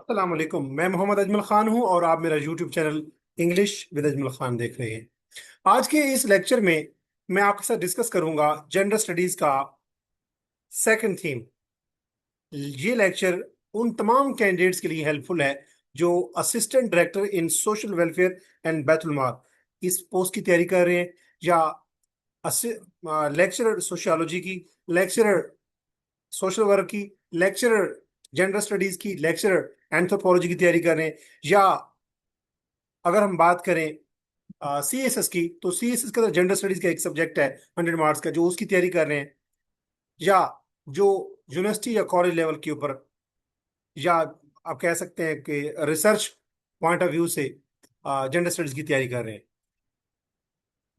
अस्सलाम वालेकुम। मैं मोहम्मद अजमल खान हूं और आप मेरा YouTube channel English with Ajmal Khan देख रहे हैं। आज के इस लेक्चर में मैं आपके साथ डिस्कस करूंगा जेंडर स्टडीज का सेकंड थीम। ये लेक्चर उन तमाम कैंडिडेट्स के लिए हेल्पफुल है जो assistant director in social welfare and Baitul Maal इस पोस्ट की तैयारी कर रहे हैं, या लेक्चरर सोशियोलॉजी की, लेक्चरर सोशल वर्क की, लेक्चरर जेंडर स्टडीज की, लेक्चरर एंथ्रोपोलॉजी की तैयारी कर रहे हैं, या अगर हम बात करें सी एस एस की, तो सी एस एस का तो जेंडर स्टडीज का एक सब्जेक्ट है 100 मार्क्स का, जो उसकी तैयारी कर रहे हैं, या जो यूनिवर्सिटी या कॉलेज लेवल के ऊपर, या आप कह सकते हैं कि रिसर्च पॉइंट ऑफ व्यू से जेंडर स्टडीज की तैयारी कर रहे हैं।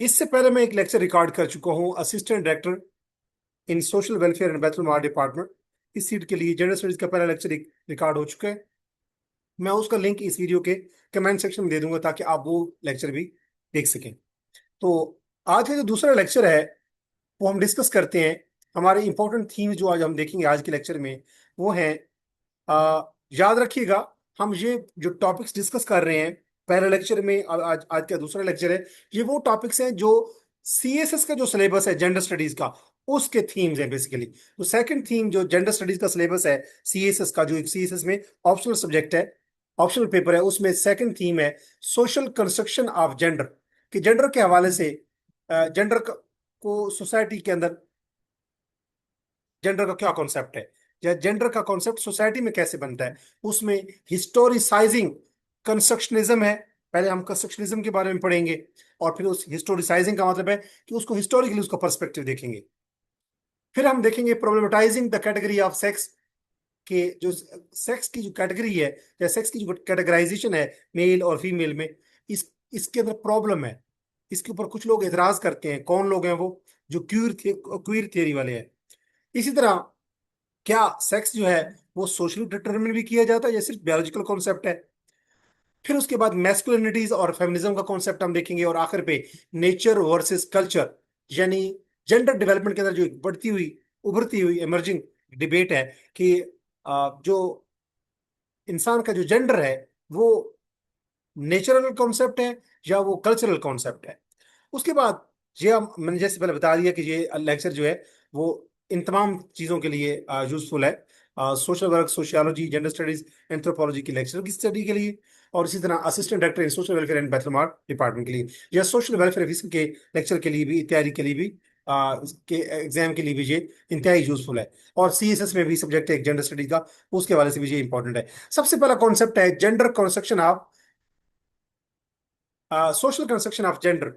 इससे पहले मैं एक लेक्चर रिकॉर्ड कर चुका हूँ, assistant director in social welfare and Baitul mall department. इस सीट के लिए जेंडर स्टडीज का पहला लेक्चर रिकॉर्ड हो चुका है। मैं उसका लिंक इस वीडियो के कमेंट सेक्शन में दे दूंगा ताकि आप वो लेक्चर भी देख सकें। तो आज का जो दूसरा लेक्चर है वो हम डिस्कस करते हैं। हमारे इंपॉर्टेंट थीम जो आज हम देखेंगे आज के लेक्चर में वो है, याद रखिएगा, हम ये जो टॉपिक्स डिस्कस कर रहे हैं पहले लेक्चर में और आज आज का दूसरा लेक्चर है, ये वो टॉपिक्स हैं जो सीएसएस का जो सिलेबस है जेंडर स्टडीज का, उसके थीम्स हैं बेसिकली। तो सेकंड थीम जो जेंडर स्टडीज का सिलेबस है सीएसएस का, जो एक सीएसएस में ऑप्शनल सब्जेक्ट है, ऑप्शनल पेपर है, उसमें सेकंड थीम है सोशल कंस्ट्रक्शन ऑफ जेंडर। कि जेंडर के हवाले से जेंडर को सोसाइटी के अंदर जेंडर का क्या कॉन्सेप्ट है, या जेंडर का कॉन्सेप्ट सोसाइटी में कैसे बनता है, उसमें हिस्टोरिसाइजिंग कंस्ट्रक्शनिज्म है। पहले हम कंस्ट्रक्शनिज्म के बारे में पढ़ेंगे और फिर उस हिस्टोरिसाइजिंग का मतलब है कि उसको हिस्टोरिकली उसका पर्सपेक्टिव देखेंगे। फिर हम देखेंगे प्रॉब्लमेटाइजिंग द कैटेगरी ऑफ सेक्स, के जो सेक्स की जो कैटेगरी है या सेक्स की जो कैटेगराइजेशन है मेल और फीमेल में, इसके अंदर प्रॉब्लम है। इसके ऊपर कुछ लोग एतराज करते हैं। कौन लोग हैं वो? जो क्वीर थियरी वाले हैं। इसी तरह क्या सेक्स जो है वो सोशली डिटरमिन भी किया जाता है या सिर्फ बायोलॉजिकल कॉन्सेप्ट है? फिर उसके बाद मैस्कुलिनिटीज और फेमिनिज्म का कॉन्सेप्ट हम देखेंगे, और आखिर पे नेचर वर्सेस कल्चर, यानी जेंडर डेवलपमेंट के अंदर जो एक बढ़ती हुई उभरती हुई इमर्जिंग डिबेट है कि जो इंसान का जो जेंडर है वो नेचुरल कॉन्सेप्ट है या वो कल्चरल कॉन्सेप्ट है। उसके बाद ये मैंने जैसे पहले बता दिया कि ये लेक्चर जो है वो इन तमाम चीज़ों के लिए यूजफुल है। Social work, sociology, gender studies, anthropology की लेक्चर की स्टडी के लिए, और इसी तरह assistant director in social welfare and bachelor department के लिए, या सोशल वेलफेयर ऑफिसर के लेक्चर के लिए भी, तैयारी के लिए भी, के एग्जाम के लिए भी ये इंतहाई यूजफुल है। और सीएसएस में भी सब्जेक्ट है एक जेंडर स्टडी का, उसके हवाले से भी ये इंपॉर्टेंट है। सबसे पहला कॉन्सेप्ट है gender construction of social construction of gender.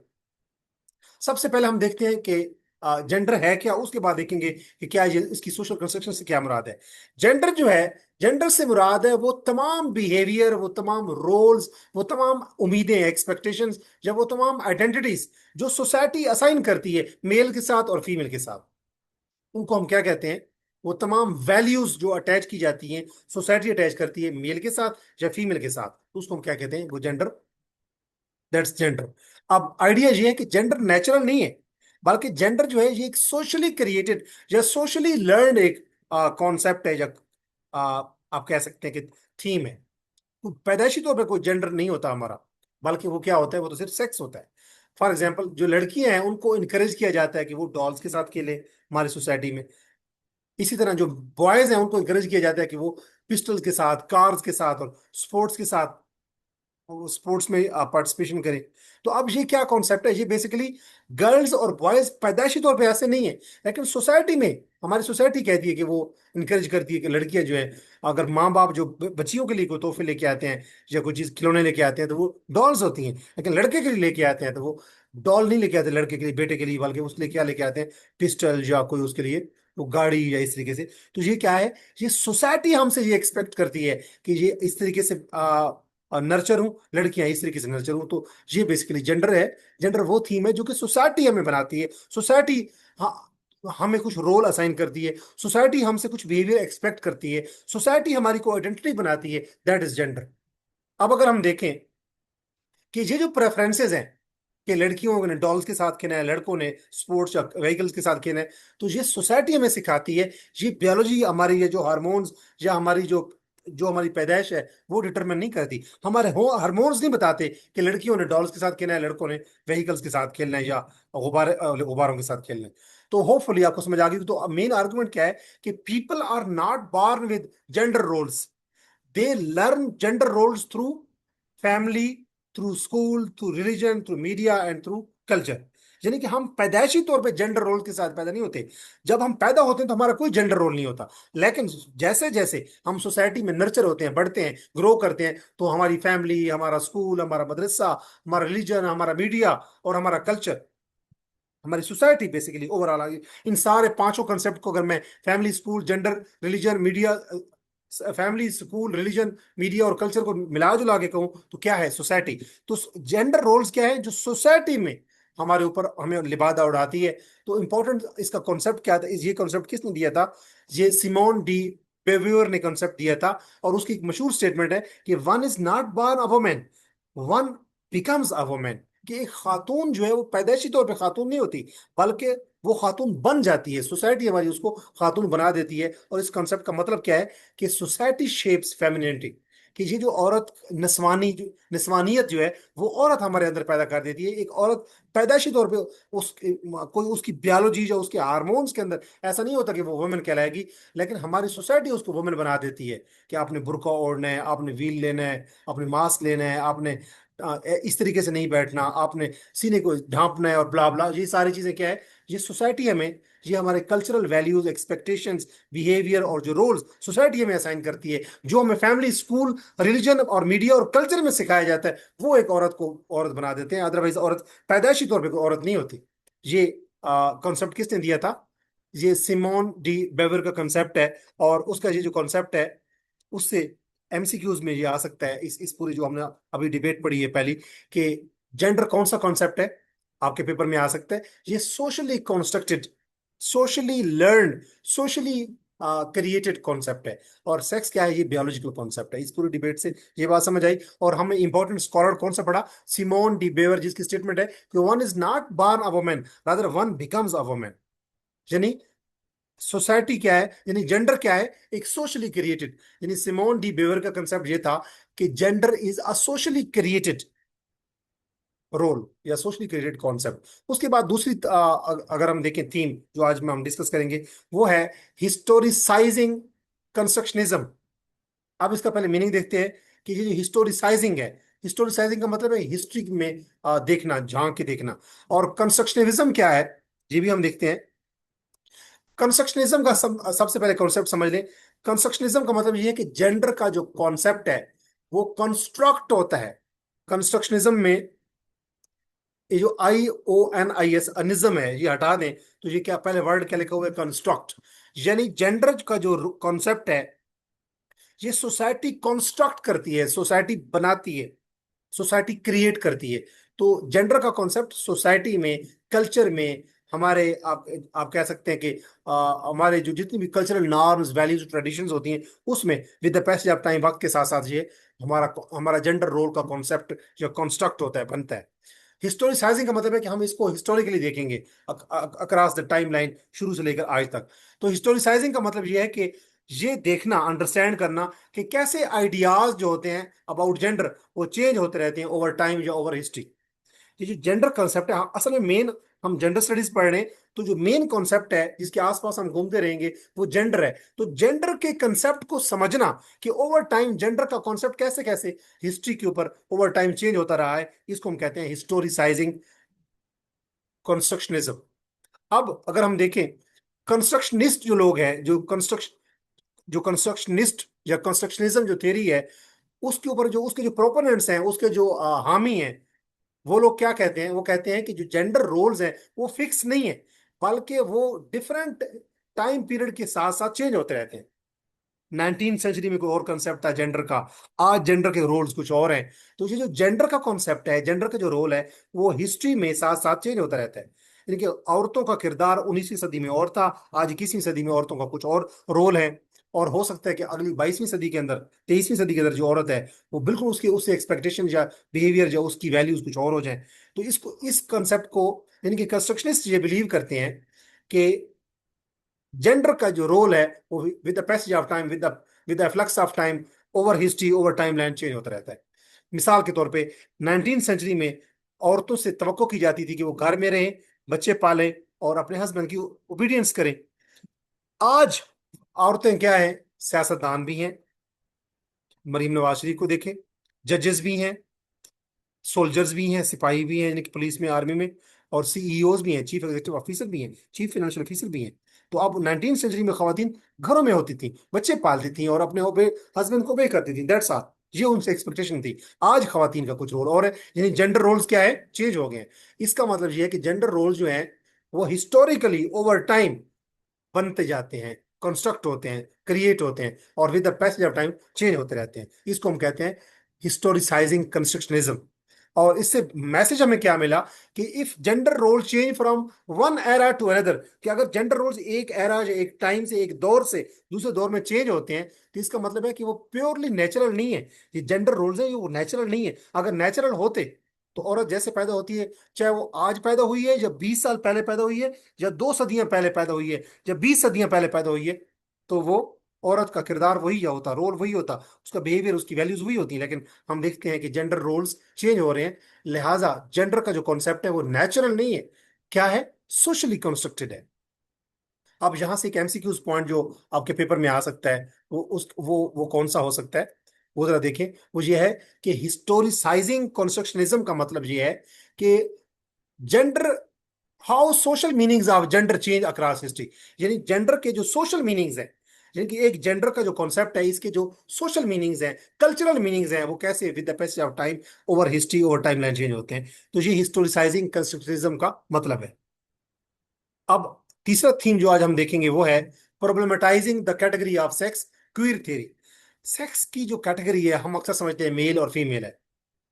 सबसे पहले हम देखते हैं कि जेंडर है क्या, उसके बाद देखेंगे कि क्या ये इसकी सोशल कंस्ट्रक्शन से क्या मुराद है। जेंडर जो है, जेंडर से मुराद है वो तमाम बिहेवियर, वो तमाम रोल्स, वो तमाम उम्मीदें, एक्सपेक्टेशंस, या वो तमाम आइडेंटिटीज जो सोसाइटी असाइन करती है मेल के साथ और फीमेल के साथ, उनको हम क्या कहते हैं? वो तमाम वैल्यूज जो अटैच की जाती हैं, सोसाइटी अटैच करती है मेल के साथ या फीमेल के साथ, उसको हम क्या कहते हैं? वो जेंडर, दैट्स जेंडर। अब आइडिया ये है कि जेंडर नेचुरल नहीं है, बल्कि जेंडर जो है ये एक सोशली क्रिएटेड या सोशली लर्न एक कॉन्सेप्ट है, या आप कह सकते हैं कि थीम है। तो पैदाइशी तौर पे कोई जेंडर नहीं होता हमारा, बल्कि वो क्या होता है? वो तो सिर्फ सेक्स होता है। फॉर एग्जाम्पल, जो लड़कियां हैं उनको इनकरेज किया जाता है कि वो डॉल्स के साथ खेले हमारी सोसाइटी में। इसी तरह जो बॉयज हैं उनको इनकरेज किया जाता है कि वो पिस्टल्स के साथ, कार्स के साथ और स्पोर्ट्स के साथ स्पोर्ट्स में पार्टिसिपेशन करें। तो अब ये क्या कॉन्सेप्ट है? ये बेसिकली गर्ल्स और बॉयज पैदाइशी तौर पे ऐसे नहीं है, लेकिन सोसाइटी में, हमारी सोसाइटी कहती है कि वो इनकरेज करती है कि लड़कियां जो है, अगर माँ बाप जो बच्चियों के लिए कोई तोहफे लेके आते हैं या कोई चीज खिलौने लेके आते हैं तो वो डॉल्स होती हैं, लेकिन लड़के के लिए लेके आते हैं तो वो डॉल नहीं लेके आते लड़के के लिए, बेटे के लिए, बल्कि उसके लिए क्या लेके आते हैं? पिस्टल या कोई उसके लिए वो गाड़ी, या इस तरीके से। तो ये क्या है? ये सोसाइटी हमसे ये एक्सपेक्ट करती है कि ये इस तरीके से नर्चर हूं, लड़कियां इस तरीके से नर्चर हूं। तो ये बेसिकली जेंडर है। जेंडर वो थीम है जो कि सोसाइटी हमें बनाती है। सोसाइटी हमें कुछ रोल असाइन करती है, सोसाइटी हमसे कुछ बिहेवियर एक्सपेक्ट करती है, सोसाइटी हमारी को आइडेंटिटी बनाती है, दैट इज जेंडर। अब अगर हम देखें कि ये जो प्रेफरेंसेस हैं कि लड़कियों ने डॉल्स के साथ खेलना है, लड़कों ने स्पोर्ट्स या व्हीकल्स के साथ खेलना है, तो ये सोसाइटी हमें सिखाती है। ये बायोलॉजी, हमारी ये जो हार्मोन्स या हमारी जो जो हमारी पैदाइश है वो डिटरमिन नहीं करती। हमारे हार्मोन्स नहीं बताते कि लड़कियों ने डॉल्स के साथ खेलना है, लड़कों ने व्हीकल्स के साथ खेलना है, या गुब्बारों के साथ खेलना है। तो होपफुली आपको समझ आ गई। तो मेन आर्गुमेंट क्या है कि people are not born with gender roles, they learn gender roles through family, through school, through religion, through media and through culture। यानी कि हम पैदाइशी तौर पे जेंडर रोल के साथ पैदा नहीं होते। जब हम पैदा होते हैं तो हमारा कोई जेंडर रोल नहीं होता, लेकिन जैसे जैसे हम सोसाइटी में नर्चर होते हैं, बढ़ते हैं, ग्रो करते हैं, तो हमारी फैमिली, हमारा स्कूल, हमारा मदरसा, हमारा रिलीजन, हमारा मीडिया और हमारा कल्चर, हमारी सोसाइटी बेसिकली ओवरऑल, इन सारे पांचों कंसेप्ट को अगर मैं family, school, gender, religion, media, family, school, religion, media और कल्चर को मिला जुला के कहूं तो क्या है सोसाइटी। तो जेंडर रोल्स क्या है जो सोसाइटी में हमारे ऊपर हमें लिबादा उड़ाती है। तो इंपॉर्टेंट इसका कॉन्सेप्ट क्या था, ये कॉन्सेप्ट किसने दिया था? ये सिमोन डी बेव्यूअर ने कॉन्सेप्ट दिया था। और उसकी एक मशहूर स्टेटमेंट है कि one is not born a woman, one becomes a woman. कि एक खातून जो है वो पैदाइशी तौर पे खातून नहीं होती, बल्कि वो खातून बन जाती है, सोसाइटी हमारी उसको खातून बना देती है। और इस कॉन्सेप्ट का मतलब क्या है कि सोसाइटी शेप्स फेमिनिटी, कि ये जो औरत निस्वानियत जो है वो औरत हमारे अंदर पैदा कर देती है। एक औरत पैदाइशी तौर पे उस कोई उसकी बायोलॉजी या उसके हार्मोन्स के अंदर ऐसा नहीं होता कि वो वुमेन कहलाएगी, लेकिन हमारी सोसाइटी उसको वुमेन बना देती है कि आपने बुर्का ओढ़ना है, आपने व्हील लेना है, आपने मास्क लेना है, आपने इस तरीके से नहीं बैठना, आपने सीने को ढांपना है और ब्ला ब्ला। ये सारी चीजें क्या है, ये सोसाइटी हमें, ये हमारे कल्चरल वैल्यूज, एक्सपेक्टेशंस, बिहेवियर और जो रोल्स सोसाइटी हमें असाइन करती है, जो हमें फैमिली, स्कूल, रिलीजन और मीडिया और कल्चर में सिखाया जाता है, वो एक औरत को औरत बना देते हैं। अदरवाइज औरत पैदाइशी तौर पर कोई औरत नहीं होती। ये कॉन्सेप्ट किसने दिया था? ये सिमोन डी बेवर का कॉन्सेप्ट है। और उसका ये जो कॉन्सेप्ट है उससे एमसीक्यूज में ये आ सकता है, इस पूरी जो हमने अभी डिबेट पढ़ी है पहली, कि जेंडर कौन सा कॉन्सेप्ट है, आपके पेपर में आ सकता है। ये socially constructed, socially learn, socially created concept है। और सेक्स क्या है? ये बियोलॉजिकल कॉन्सेप्ट है। इस पूरी डिबेट से ये बात समझ आई। और हमें इंपॉर्टेंट स्कॉलर कौन सा पढ़ा? सिमोन डी बेवर, जिसकी स्टेटमेंट है कि one is not born a woman, rather one becomes a woman. यानी सोसाइटी क्या है, यानी जेंडर क्या है? एक सोशली क्रिएटेड, यानी सिमोन डी बेवर का कंसेप्ट ये था कि gender is a socially created role या सोशली क्रिएटेड कॉन्सेप्ट। उसके बाद दूसरी अगर हम देखें थीम जो आज में हम डिस्कस करेंगे, वो है हिस्टोरिसाइजिंग कंस्ट्रक्शनिज्म। अब इसका पहले मीनिंग देखते हैं कि ये जो हिस्टोरिसाइजिंग है, हिस्टोरिसाइजिंग का मतलब है हिस्ट्री में देखना, झांक के देखना। और कंस्ट्रक्शनिज्म क्या है, ये भी हम देखते हैं। कंस्ट्रक्शनिज्म का सबसे पहले कॉन्सेप्ट समझ लें। कंस्ट्रक्शनिज्म का मतलब ये है कि जेंडर का जो कॉन्सेप्ट है वो कंस्ट्रक्ट होता है। कंस्ट्रक्शनिज्म में ये जो IONIS अनिज्म है ये हटा दें, तो ये क्या पहले वर्ड क्या लिखा हुआ है? कंस्ट्रक्ट। यानी जेंडर का जो कॉन्सेप्ट है ये सोसाइटी कंस्ट्रक्ट करती है, सोसाइटी बनाती है, सोसाइटी क्रिएट करती है। तो जेंडर का कॉन्सेप्ट सोसाइटी में, कल्चर में, हमारे आप कह सकते हैं कि हमारे जो जितनी भी कल्चरल नॉर्म्स, वैल्यूज, ट्रेडिशंस होती हैं उसमें with the passage of time, वक्त के साथ साथ ये हमारा हमारा जेंडर रोल का कॉन्सेप्ट जो कंस्ट्रक्ट होता है, बनता है। हिस्टोरिसाइजिंग का मतलब है कि हम इसको हिस्टोरिकली देखेंगे अक्रॉस द टाइम लाइन, शुरू से लेकर आज तक। तो हिस्टोरिसाइजिंग का मतलब ये है कि ये देखना, अंडरस्टैंड करना कि कैसे आइडियाज जो होते हैं अबाउट जेंडर वो चेंज होते रहते हैं ओवर टाइम या ओवर हिस्ट्री। ये जो जेंडर कॉन्सेप्ट है, असल में मेन, हम जेंडर स्टडीज पढ़ रहे हैं तो जो मेन कॉन्सेप्ट है जिसके आसपास हम घूमते रहेंगे वो जेंडर है। तो जेंडर के कंसेप्ट को समझना कि ओवर टाइम जेंडर का कॉन्सेप्ट कैसे कैसे हिस्ट्री के ऊपर ओवर टाइम चेंज होता रहा है, इसको हम कहते हैं हिस्टोरिसाइजिंग कंस्ट्रक्शनिज्म। अब अगर हम देखें कंस्ट्रक्शनिस्ट जो लोग हैं, जो कंस्ट्रक्शनिस्ट या कंस्ट्रक्शनिज्म जो थ्योरी है, उसके ऊपर जो उसके जो प्रोपोनेंट्स हैं, उसके जो हामी हैं, वो लोग क्या कहते हैं? वो कहते हैं कि जो जेंडर रोल्स हैं वो फिक्स नहीं है, बल्कि वो डिफरेंट टाइम पीरियड के साथ साथ चेंज होते रहते हैं। 19th सेंचुरी में कोई और कंसेप्ट था जेंडर का, आज जेंडर के रोल्स कुछ और हैं। तो ये जो जेंडर का कॉन्सेप्ट है, जेंडर का जो रोल है, वो हिस्ट्री में साथ साथ चेंज होता रहता है। यानी कि औरतों का किरदार 19वीं सदी में और था, आज 21वीं सदी में औरतों का कुछ और रोल है। और हो सकता है कि अगली 22वीं सदी के अंदर, 23वीं सदी के अंदर जो औरत है वो बिल्कुल उसकी उससे एक्सपेक्टेशन या बिहेवियर या उसकी वैल्यूज कुछ और हो जाए। तो इसको, इस कंसेप्ट को, यानी कि कंस्ट्रक्शनिस्ट ये बिलीव करते हैं कि जेंडर का जो रोल है वो with the passage of time, with the flux of time, over history over time line change होता रहता है। मिसाल के तौर पे 19 सेंचुरी में औरतों से तवक्को की जाती थी कि वो घर में रहें, बच्चे पालें और अपने हस्बैंड की ओबीडियंस करें। आज औरतें क्या है, सियासतदान भी हैं, मरीम नवाज शरीफ को देखें, जजेस भी हैं, सोल्जर्स भी हैं, सिपाही भी हैं, यानी कि पुलिस में, आर्मी में, और सीईओज भी हैं, चीफ एग्जीक्यूटिव ऑफिसर भी हैं, चीफ फाइनेंशियल ऑफिसर भी हैं। तो अब 19 सेंचुरी में खवातीन घरों में होती थी, बच्चे पालती थी और अपने ओबे हस्बैंड को ओबे करती थी, दैट्स ऑल। ये उनसे एक्सपेक्टेशन थी। आज खवातीन का कुछ रोल और है, यानी जेंडर रोल्स क्या है, चेंज हो गए हैं। इसका मतलब ये है कि जेंडर रोल्स जो है वो हिस्टोरिकली ओवर टाइम बनते जाते हैं, कंस्ट्रक्ट होते हैं, क्रिएट होते हैं और with the passage of time change होते रहते हैं। इसको हम कहते हैं हिस्टोरिसाइजिंग कंस्ट्रक्शनिज्म। और इससे मैसेज हमें क्या मिला कि if gender role change from one era to another, कि अगर जेंडर रोल्स एक एरा, एक टाइम से, एक दौर से दूसरे दौर में चेंज होते हैं, तो इसका मतलब है कि वो प्योरली नेचुरल नहीं है। ये जेंडर रोल्स है, ये वो नेचुरल नहीं है। अगर नेचुरल होते तो औरत जैसे पैदा होती है, चाहे वो आज पैदा हुई है या 20 साल पहले पैदा हुई है या 2 सदियां पहले पैदा हुई है या 20 सदियां पहले पैदा हुई है, तो वो औरत का किरदार वही होता, रोल वही होता, उसका बिहेवियर, उसकी वैल्यूज वही होती है। लेकिन हम देखते हैं कि जेंडर रोल्स चेंज हो रहे हैं, लिहाजा जेंडर का जो कॉन्सेप्ट है वो नेचुरल नहीं है, क्या है, सोशली कंस्ट्रक्टेड है। अब यहां से एक एमसीक्यूज पॉइंट जो आपके पेपर में आ सकता है, वो कौन सा हो सकता है, वो जरा देखें। वो ये है कि हिस्टोरिसाइजिंग कंस्ट्रक्शनिज्म का मतलब ये है कि gender, how social meanings of gender change across history, यानी जेंडर के जो सोशल मीनिंग्स हैं, यानी कि एक जेंडर का जो कॉन्सेप्ट है, इसके जो सोशल मीनिंग्स हैं, कल्चरल मीनिंग्स हैं, वो कैसे with the passage of time over history over time line change होते हैं। तो ये हिस्टोरिसाइजिंग कंस्ट्रक्टिविज्म का मतलब है। अब तीसरा थीम जो आज हम देखेंगे वो है problematizing the category of sex, queer theory. Sex की जो कैटेगरी है, हम अक्सर समझते हैं मेल और फीमेल है,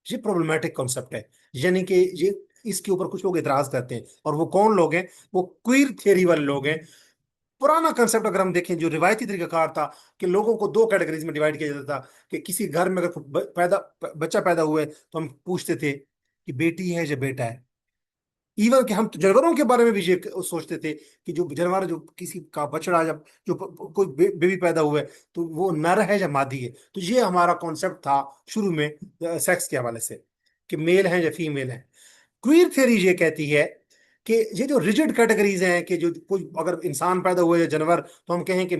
ये प्रॉब्लमेटिक कॉन्सेप्ट है। यानी कि ये, इसके ऊपर कुछ लोग इतराज करते हैं, और वो कौन लोग हैं, वो क्वीर थियरी वाले लोग हैं। पुराना कंसेप्ट अगर हम देखें, जो रिवायती तरीकाकार था कि लोगों को दो कैटेगरीज में डिवाइड किया जाता था, कि किसी घर में अगर बच्चा पैदा हुआ है तो हम पूछते थे कि बेटी है या बेटा है। इवन कि हम तो जानवरों के बारे में भी ये सोचते थे कि जो जानवर, जो किसी का बछड़ा, जब जो कोई बेबी पैदा हुआ है तो वो नर है या मादी है। तो ये हमारा कॉन्सेप्ट था शुरू में सेक्स के हवाले से, कि मेल है या फीमेल है। क्वीर थ्योरी ये कहती है कि ये जो रिजिड कैटेगरीज हैं, कि जो कोई अगर इंसान पैदा हुए या जानवर, तो हम कहें कि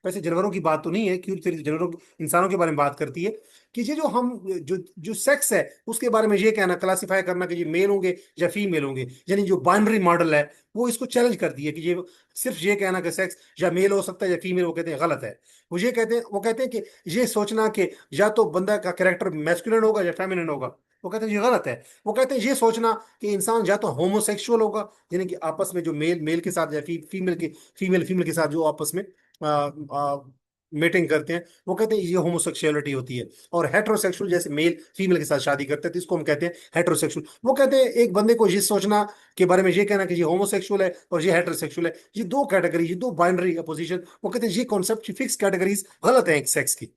वैसे जानवरों की बात तो नहीं है, क्वीर थ्योरी जानवरों, इंसानों के बारे में बात करती है, कि ये जो हम जो जो सेक्स है उसके बारे में ये कहना, क्लासिफाई करना कि ये मेल होंगे या फीमेल होंगे, यानी जो बाइनरी मॉडल है वो इसको चैलेंज करती है कि ये सिर्फ ये कहना कि सेक्स या मेल हो सकता है या फीमेल, वो कहते हैं गलत है। वो कहते हैं कि ये सोचना कि या तो बंदा का कैरेक्टर मैस्कुलिन होगा या फेमिनिन होगा, वो कहते हैं ये गलत है। वो कहते हैं ये सोचना कि इंसान या तो होमोसेक्सुअल होगा, यानी कि आपस में जो मेल मेल के साथ या फीमेल के, फीमेल फीमेल के साथ जो आपस में मेटिंग करते हैं, वो कहते हैं ये होमोसेक्सुअलिटी होती है। और हेट्रोसेक्सुअल, जैसे मेल फीमेल के साथ शादी करते हैं, तो इसको हम कहते हैं हेट्रोसेक्सुअल। वो कहते हैं एक बंदे को ये सोचना के बारे में ये कहना कि ये होमोसेक्सुअल है और ये हेट्रोसेक्सुअल है, ये दो कैटेगरी, ये दो बाइनरी अपोजिशन, वो कहते हैं ये कॉन्सेप्ट फिक्स कैटेगरीज गलत है एक सेक्स की।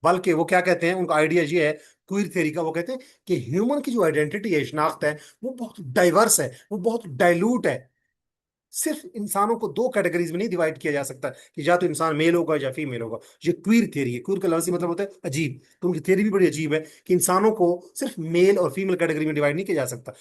बल्कि वो क्या कहते हैं, उनका आइडिया ये है क्वीर थ्योरी का, वो कहते हैं कि ह्यूमन की जो आइडेंटिटी है, शिनाख्त है, वो बहुत डाइवर्स है, वो बहुत डाइल्यूट है। सिर्फ इंसानों को दो कैटेगरीज में नहीं डिवाइड किया जा सकता कि या तो इंसान मेल होगा या फीमेल होगा। ये क्वीर थ्योरी है। क्वीर का लफ्ज़ी मतलब होता है अजीब, तो उनकी थ्योरी भी बड़ी अजीब है कि इंसानों को सिर्फ मेल और फीमेल कैटेगरी में डिवाइड नहीं किया जा सकता,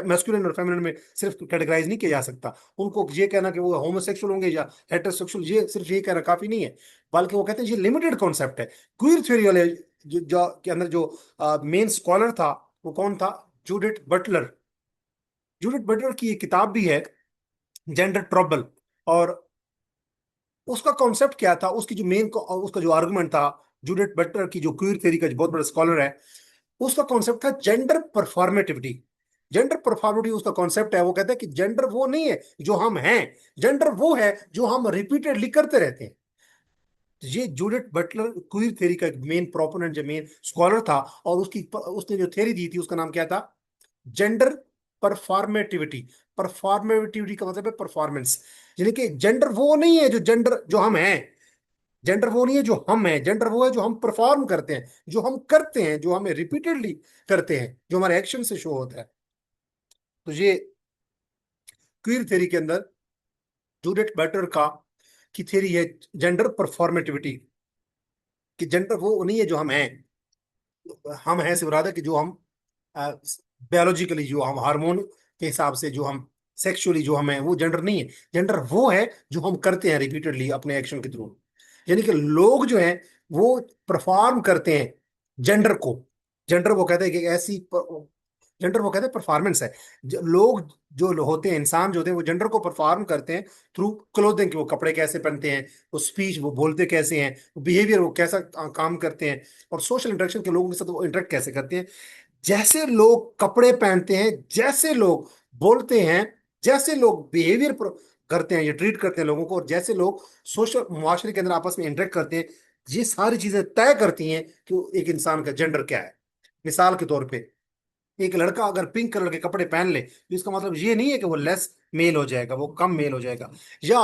मैस्कुलिन और फेमिनिन में सिर्फ कैटेगराइज नहीं किया जा सकता। उनको ये कहना कि वो होमोसेक्सुअल होंगे या हेटेरोसेक्सुअल, ये सिर्फ ये कहना काफी नहीं है। बल्कि वो कहते हैं ये लिमिटेड कॉन्सेप्ट है। क्वीर थ्योरी वाले जो के अंदर जो मेन स्कॉलर था, वो कौन था, जूडिथ बटलर। जूडिथ बटलर की एक किताब भी है, जेंडर ट्रबल। और उसका कॉन्सेप्ट क्या था, उसकी जो मेन उसका जो आर्गुमेंट था, जूडिथ बटलर की, जो क्वीर थ्योरी का जो बहुत बड़ा स्कॉलर है, उसका कॉन्सेप्ट था जेंडर परफॉर्मेटिविटी। जेंडर परफॉर्मेटिव उसका कॉन्सेप्ट है। वो कहता है कि जेंडर वो नहीं है जो हम हैं, जेंडर वो है जो हम रिपीटेडली करते रहते हैं। ये जूडिथ बटलर क्वीर थ्योरी का मेन प्रोपोनेंट, जो मेन स्कॉलर था, और उसने जो थ्योरी दी थी उसका नाम क्या था, जेंडर परफॉर्मेटिविटी। परफॉर्मेटिविटी का मतलब है परफॉर्मेंस, यानी कि जेंडर वो नहीं है जो जेंडर जो हम हैं, जेंडर वो नहीं है जो हम हैं, जेंडर वो है जो हम परफॉर्म करते हैं, जो हम करते हैं, जो हमें रिपीटेडली करते हैं, जो हमारे एक्शन से शो होता है। तो ये क्वीर थ्योरी के अंदर जूडिथ बटलर का की थ्योरी है, जेंडर परफॉर्मेटिविटी। कि जेंडर वो नहीं है जो हम हैं। हम हैं सिर्फ राधा कि जो हम बायोलॉजिकली, जो हम हार्मोन के हिसाब से जो हम सेक्सुअली जो हम हैं, वो जेंडर नहीं है। जेंडर वो है जो हम करते हैं रिपीटेडली अपने एक्शन के थ्रू। यानी कि लोग जो हैं वो परफॉर्म करते हैं जेंडर को। जेंडर वो कहते हैं कि ऐसी जेंडर वो कहते हैं परफॉर्मेंस है। लोग जो होते हैं, इंसान जो होते हैं, वो जेंडर को परफॉर्म करते हैं थ्रू क्लोथिंग, कि वो कपड़े कैसे पहनते हैं, वो स्पीच वो बोलते कैसे हैं, वो बिहेवियर वो कैसा काम करते हैं, और सोशल इंटरेक्शन के लोगों के साथ वो इंटरेक्ट कैसे करते हैं। जैसे लोग कपड़े पहनते हैं, जैसे लोग बोलते हैं, जैसे लोग बिहेवियर करते हैं, ये ट्रीट करते हैं लोगों को, और जैसे लोग सोशल मुआशरे के अंदर आपस में इंटरेक्ट करते हैं, ये सारी चीजें तय करती हैं कि एक इंसान का जेंडर क्या है। मिसाल के तौर पे, एक लड़का अगर पिंक कलर के कपड़े पहन ले तो इसका मतलब ये नहीं है कि वो लेस मेल हो जाएगा, वो कम मेल हो जाएगा। या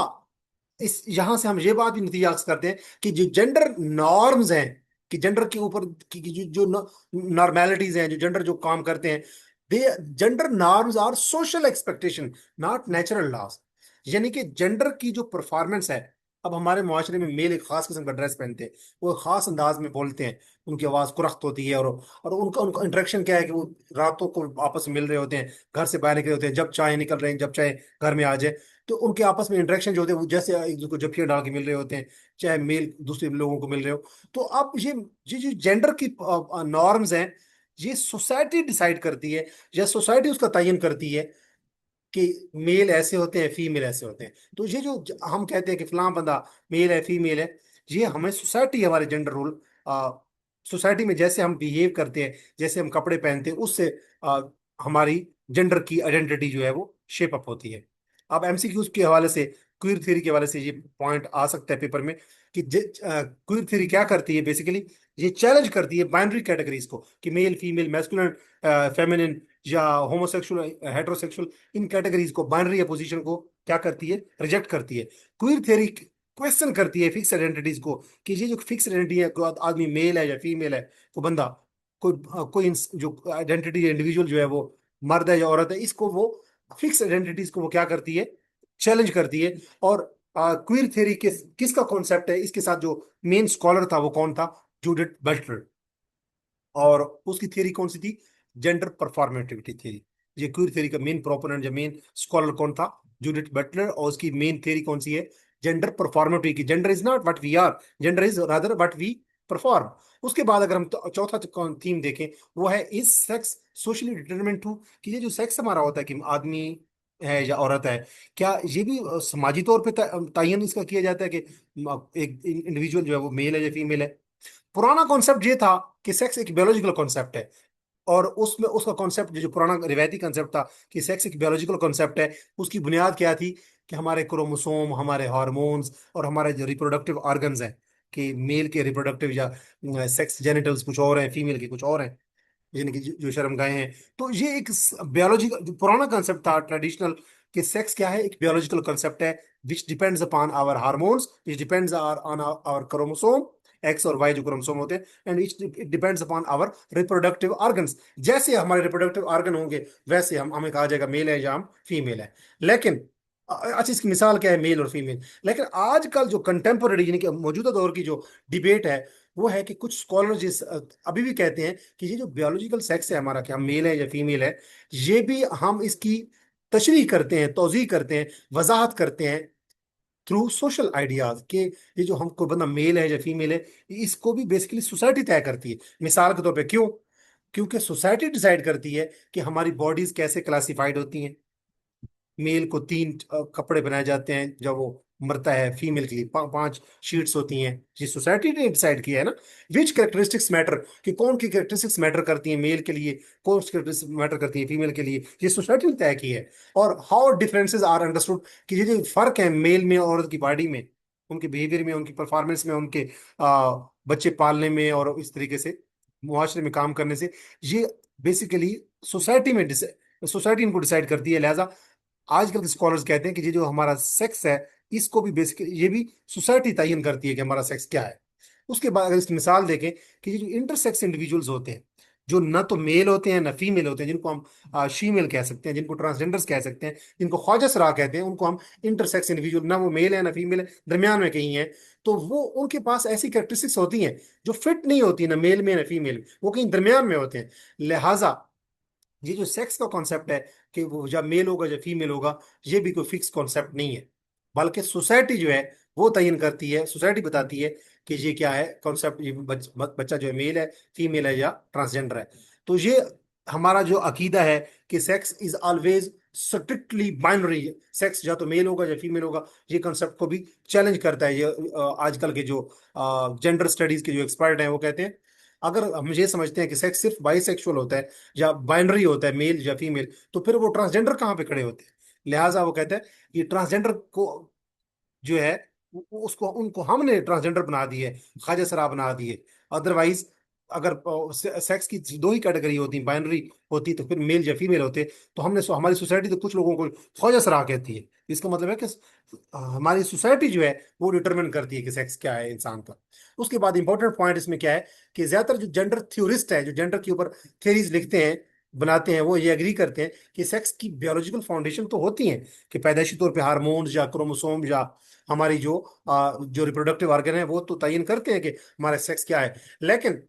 इस यहां से हम ये बात भी नतीजा करते हैं कि जो जेंडर नॉर्म्स हैं, कि जेंडर के ऊपर की जो नॉर्मेलिटीज हैं, जो जेंडर जो काम करते हैं, they gender norms are social expectation, not natural laws. यानी कि जेंडर की जो परफॉर्मेंस है, अब हमारे मुआशरे में मेल एक खास किस्म का ड्रेस पहनते हैं, वो एक खास अंदाज में बोलते हैं, उनकी आवाज कुरख्त होती है, और उनका उनका इंटरेक्शन क्या है कि वो रातों को आपस में मिल रहे होते हैं, घर से बाहर निकले होते हैं, जब चाहे निकल रहे हैं, जब चाहे घर में आ जाए। तो उनके आपस में इंटरेक्शन जो होते हैं वो जैसे एक दूसरे को जफ्फियां डाल के मिल रहे होते हैं, चाहे मेल दूसरे लोगों को मिल रहे हो। तो अब ये जो जेंडर की नॉर्म्स हैं, ये सोसाइटी डिसाइड करती है, या सोसाइटी उसका तयन करती है कि मेल ऐसे होते हैं, फीमेल ऐसे होते हैं। तो ये जो हम कहते हैं कि फलां बंदा मेल है, फीमेल है, ये हमें सोसाइटी, हमारे जेंडर रोल, सोसाइटी में जैसे हम बिहेव करते हैं, जैसे हम कपड़े पहनते हैं, उससे हमारी जेंडर की आइडेंटिटी जो है वो शेप अप होती है। अब एमसीक्यूज के हवाले से, क्वीर थ्योरी के हवाले से ये पॉइंट आ सकता है पेपर में, कि क्वीर थ्योरी क्या करती है बेसिकली, ये चैलेंज करती है बाइनरी कैटेगरीज को, कि मेल फीमेल, मैस्कुलिन फेमिनिन, या होमोसेक्सुअल हेटेरोसेक्सुअल, इन कैटेगरीज को, बाइनरी अपोजिशन को क्या करती है, रिजेक्ट करती है। क्वीर थ्योरी क्वेश्चन करती है फिक्स आइडेंटिटीज को, कि ये जो फिक्स आइडेंटिटी है, कोई आदमी मेल है या फीमेल है, कोई बंदा, कोई जो आइडेंटिटी इंडिविजुअल जो है वो मर्द है या औरत है, इसको वो फिक्स आइडेंटिटीज को वो क्या करती है, चैलेंज करती है। और क्वीर थ्योरी किसका कॉन्सेप्ट है, इसके साथ जो मेन स्कॉलर था वो कौन था, जूडिथ बटलर। और उसकी थियरी कौन सी थी, जेंडर परफॉर्मेटिविटी थ्योरी। ये क्यूर थ्योरी का मेन प्रोपोनेंट या मेन स्कॉलर कौन था, जूडिथ बटलर। और उसकी मेन थ्योरी कौन सी है, जेंडर परफॉर्मेटिव, की gender is not what we are, gender is rather what we perform. उसके बाद अगर हम चौथा थीम देखें, वो है is sex socially determined too, कि ये जो सेक्स हमारा होता है, कि आदमी है या औरत है, क्या ये भी समाजी तौर पे तयन इसका किया जाता है कि एक इंडिविजुअल जो है वो मेल है या फीमेल है। पुराना कॉन्सेप्ट ये था कि सेक्स एक बायोलॉजिकल कॉन्सेप्ट है, और उसमें उसका कॉन्सेप्ट जो पुराना रिवायती कॉन्सेप्ट था कि सेक्स एक बायोलॉजिकल कॉन्सेप्ट है, उसकी बुनियाद क्या थी, कि हमारे क्रोमोसोम, हमारे हार्मोन्स, और हमारे जो रिप्रोडक्टिव ऑर्गन्स हैं, कि मेल के रिप्रोडक्टिव या सेक्स जेनिटल्स कुछ और हैं, फीमेल के कुछ और हैं, यानी कि जो शर्मगाएं हैं। तो ये एक बायोलॉजिकल जो पुराना कंसेप्ट था ट्रेडिशनल, कि सेक्स क्या है, एक बायोलॉजिकल कंसेप्ट है, which depends upon our hormones, which depends on our chromosome, X और वाई जो क्रोमोसोम होते हैं, and it depends upon our reproductive organs. जैसे हमारे रिप्रोडक्टिव ऑर्गन होंगे, वैसे हम हमें कहा जाएगा मेल है या हम फीमेल है। लेकिन अच्छा, इसकी मिसाल क्या है, मेल और फीमेल। लेकिन आजकल जो कंटेम्पोररी यानी कि मौजूदा दौर की जो डिबेट है, वो है कि कुछ स्कॉलर जिस अभी भी कहते हैं कि ये जो बायोलॉजिकल सेक्स है हमारा, क्या हम मेल है या फीमेल है, ये भी हम इसकी तशरीह करते हैं, तौजीह करते हैं, वजाहत करते हैं थ्रू सोशल आइडियाज के। ये जो हम कोई बंदा मेल है या फीमेल है, इसको भी बेसिकली सोसाइटी तय करती है। मिसाल के तौर पे क्यों, क्योंकि सोसाइटी डिसाइड करती है कि हमारी बॉडीज कैसे क्लासिफाइड होती हैं। मेल को तीन कपड़े बनाए जाते हैं जब वो मरता है, फीमेल के लिए पांच शीट्स होती हैं। ये सोसाइटी ने डिसाइड किया है ना, विच कैरेक्टरिस्टिक्स मैटर, कि कौन की कैरेक्टरिस्टिक्स मैटर करती हैं मेल के लिए, कौन सी कैरेक्टरिस्टिक्स मैटर करती है फीमेल के लिए, ये सोसाइटी ने तय की है। और हाउ डिफरेंसेस आर अंडरस्टूड, कि ये जो फर्क है मेल में और औरत की बॉडी में, उनके बिहेवियर में, उनकी परफॉर्मेंस में, उनके बच्चे पालने में, और इस तरीके से मुआशरे में काम करने से, ये बेसिकली सोसाइटी में सोसाइटी इनको डिसाइड करती है। लिहाजा आजकल के स्कॉलर्स कहते हैं कि ये जो हमारा सेक्स है, इसको भी बेसिकली ये भी सोसाइटी तयन करती है कि हमारा सेक्स क्या है। उसके बाद अगर इसकी मिसाल देखें, कि ये जो इंटरसेक्स इंडिविजुअल्स होते हैं, जो ना तो मेल होते हैं ना फीमेल होते हैं, जिनको हम शीमेल कह सकते हैं, जिनको ट्रांसजेंडर्स कह सकते हैं, जिनको ख्वाजा सरा कहते हैं, उनको हम इंटरसेक्स इंडिविजुअल, ना वो मेल है ना फीमेल है, दरमियान में कहीं है। तो वो उनके पास ऐसी कैरेक्टरिस्टिक्स होती हैं जो फिट नहीं होती ना मेल में ना फीमेल में, वो कहीं दरमियान में होते हैं। लिहाजा ये जो सेक्स का कॉन्सेप्ट है कि वो जब मेल होगा या फीमेल होगा, ये भी कोई फिक्स कॉन्सेप्ट नहीं है, बल्कि सोसाइटी जो है वो तयन करती है, सोसाइटी बताती है कि ये क्या है कॉन्सेप्ट, ये बच्चा जो है मेल है, फीमेल है या ट्रांसजेंडर है। तो ये हमारा जो अकीदा है कि sex is always strictly binary, sex या तो मेल होगा या फीमेल होगा, ये कॉन्सेप्ट को भी चैलेंज करता है। ये आजकल के जो जेंडर स्टडीज के जो एक्सपर्ट हैं वो कहते हैं, अगर हम ये समझते हैं कि सेक्स सिर्फ बाइसेक्सुअल होता है या बाइनरी होता है मेल या फीमेल, तो फिर वो ट्रांसजेंडर कहाँ पे खड़े होते हैं। लिहाजा वो कहते हैं कि ट्रांसजेंडर को जो है उसको उनको हमने ट्रांसजेंडर बना दिए, ख्वाजा सरा बना दिए। अदरवाइज अगर सेक्स की दो ही कैटेगरी होती, बाइनरी होती, तो फिर मेल या फीमेल होते, तो हमारी सोसाइटी तो कुछ लोगों को ख्वाजा सरा कहती है। इसका मतलब है कि हमारी सोसाइटी जो है वो डिटरमिन करती है कि सेक्स क्या है इंसान का। उसके बाद इंपॉर्टेंट पॉइंट इसमें क्या है कि ज्यादातर जो जेंडर थ्योरिस्ट है, जो जेंडर के ऊपर थ्योरीज लिखते हैं बनाते हैं, वो ये एग्री करते हैं कि सेक्स की बायोलॉजिकल फाउंडेशन तो होती है, कि पैदाइशी तौर पे हार्मोन्स या क्रोमोसोम या हमारी जो रिप्रोडक्टिव ऑर्गन है वो तो तयन करते हैं कि हमारा सेक्स क्या है। लेकिन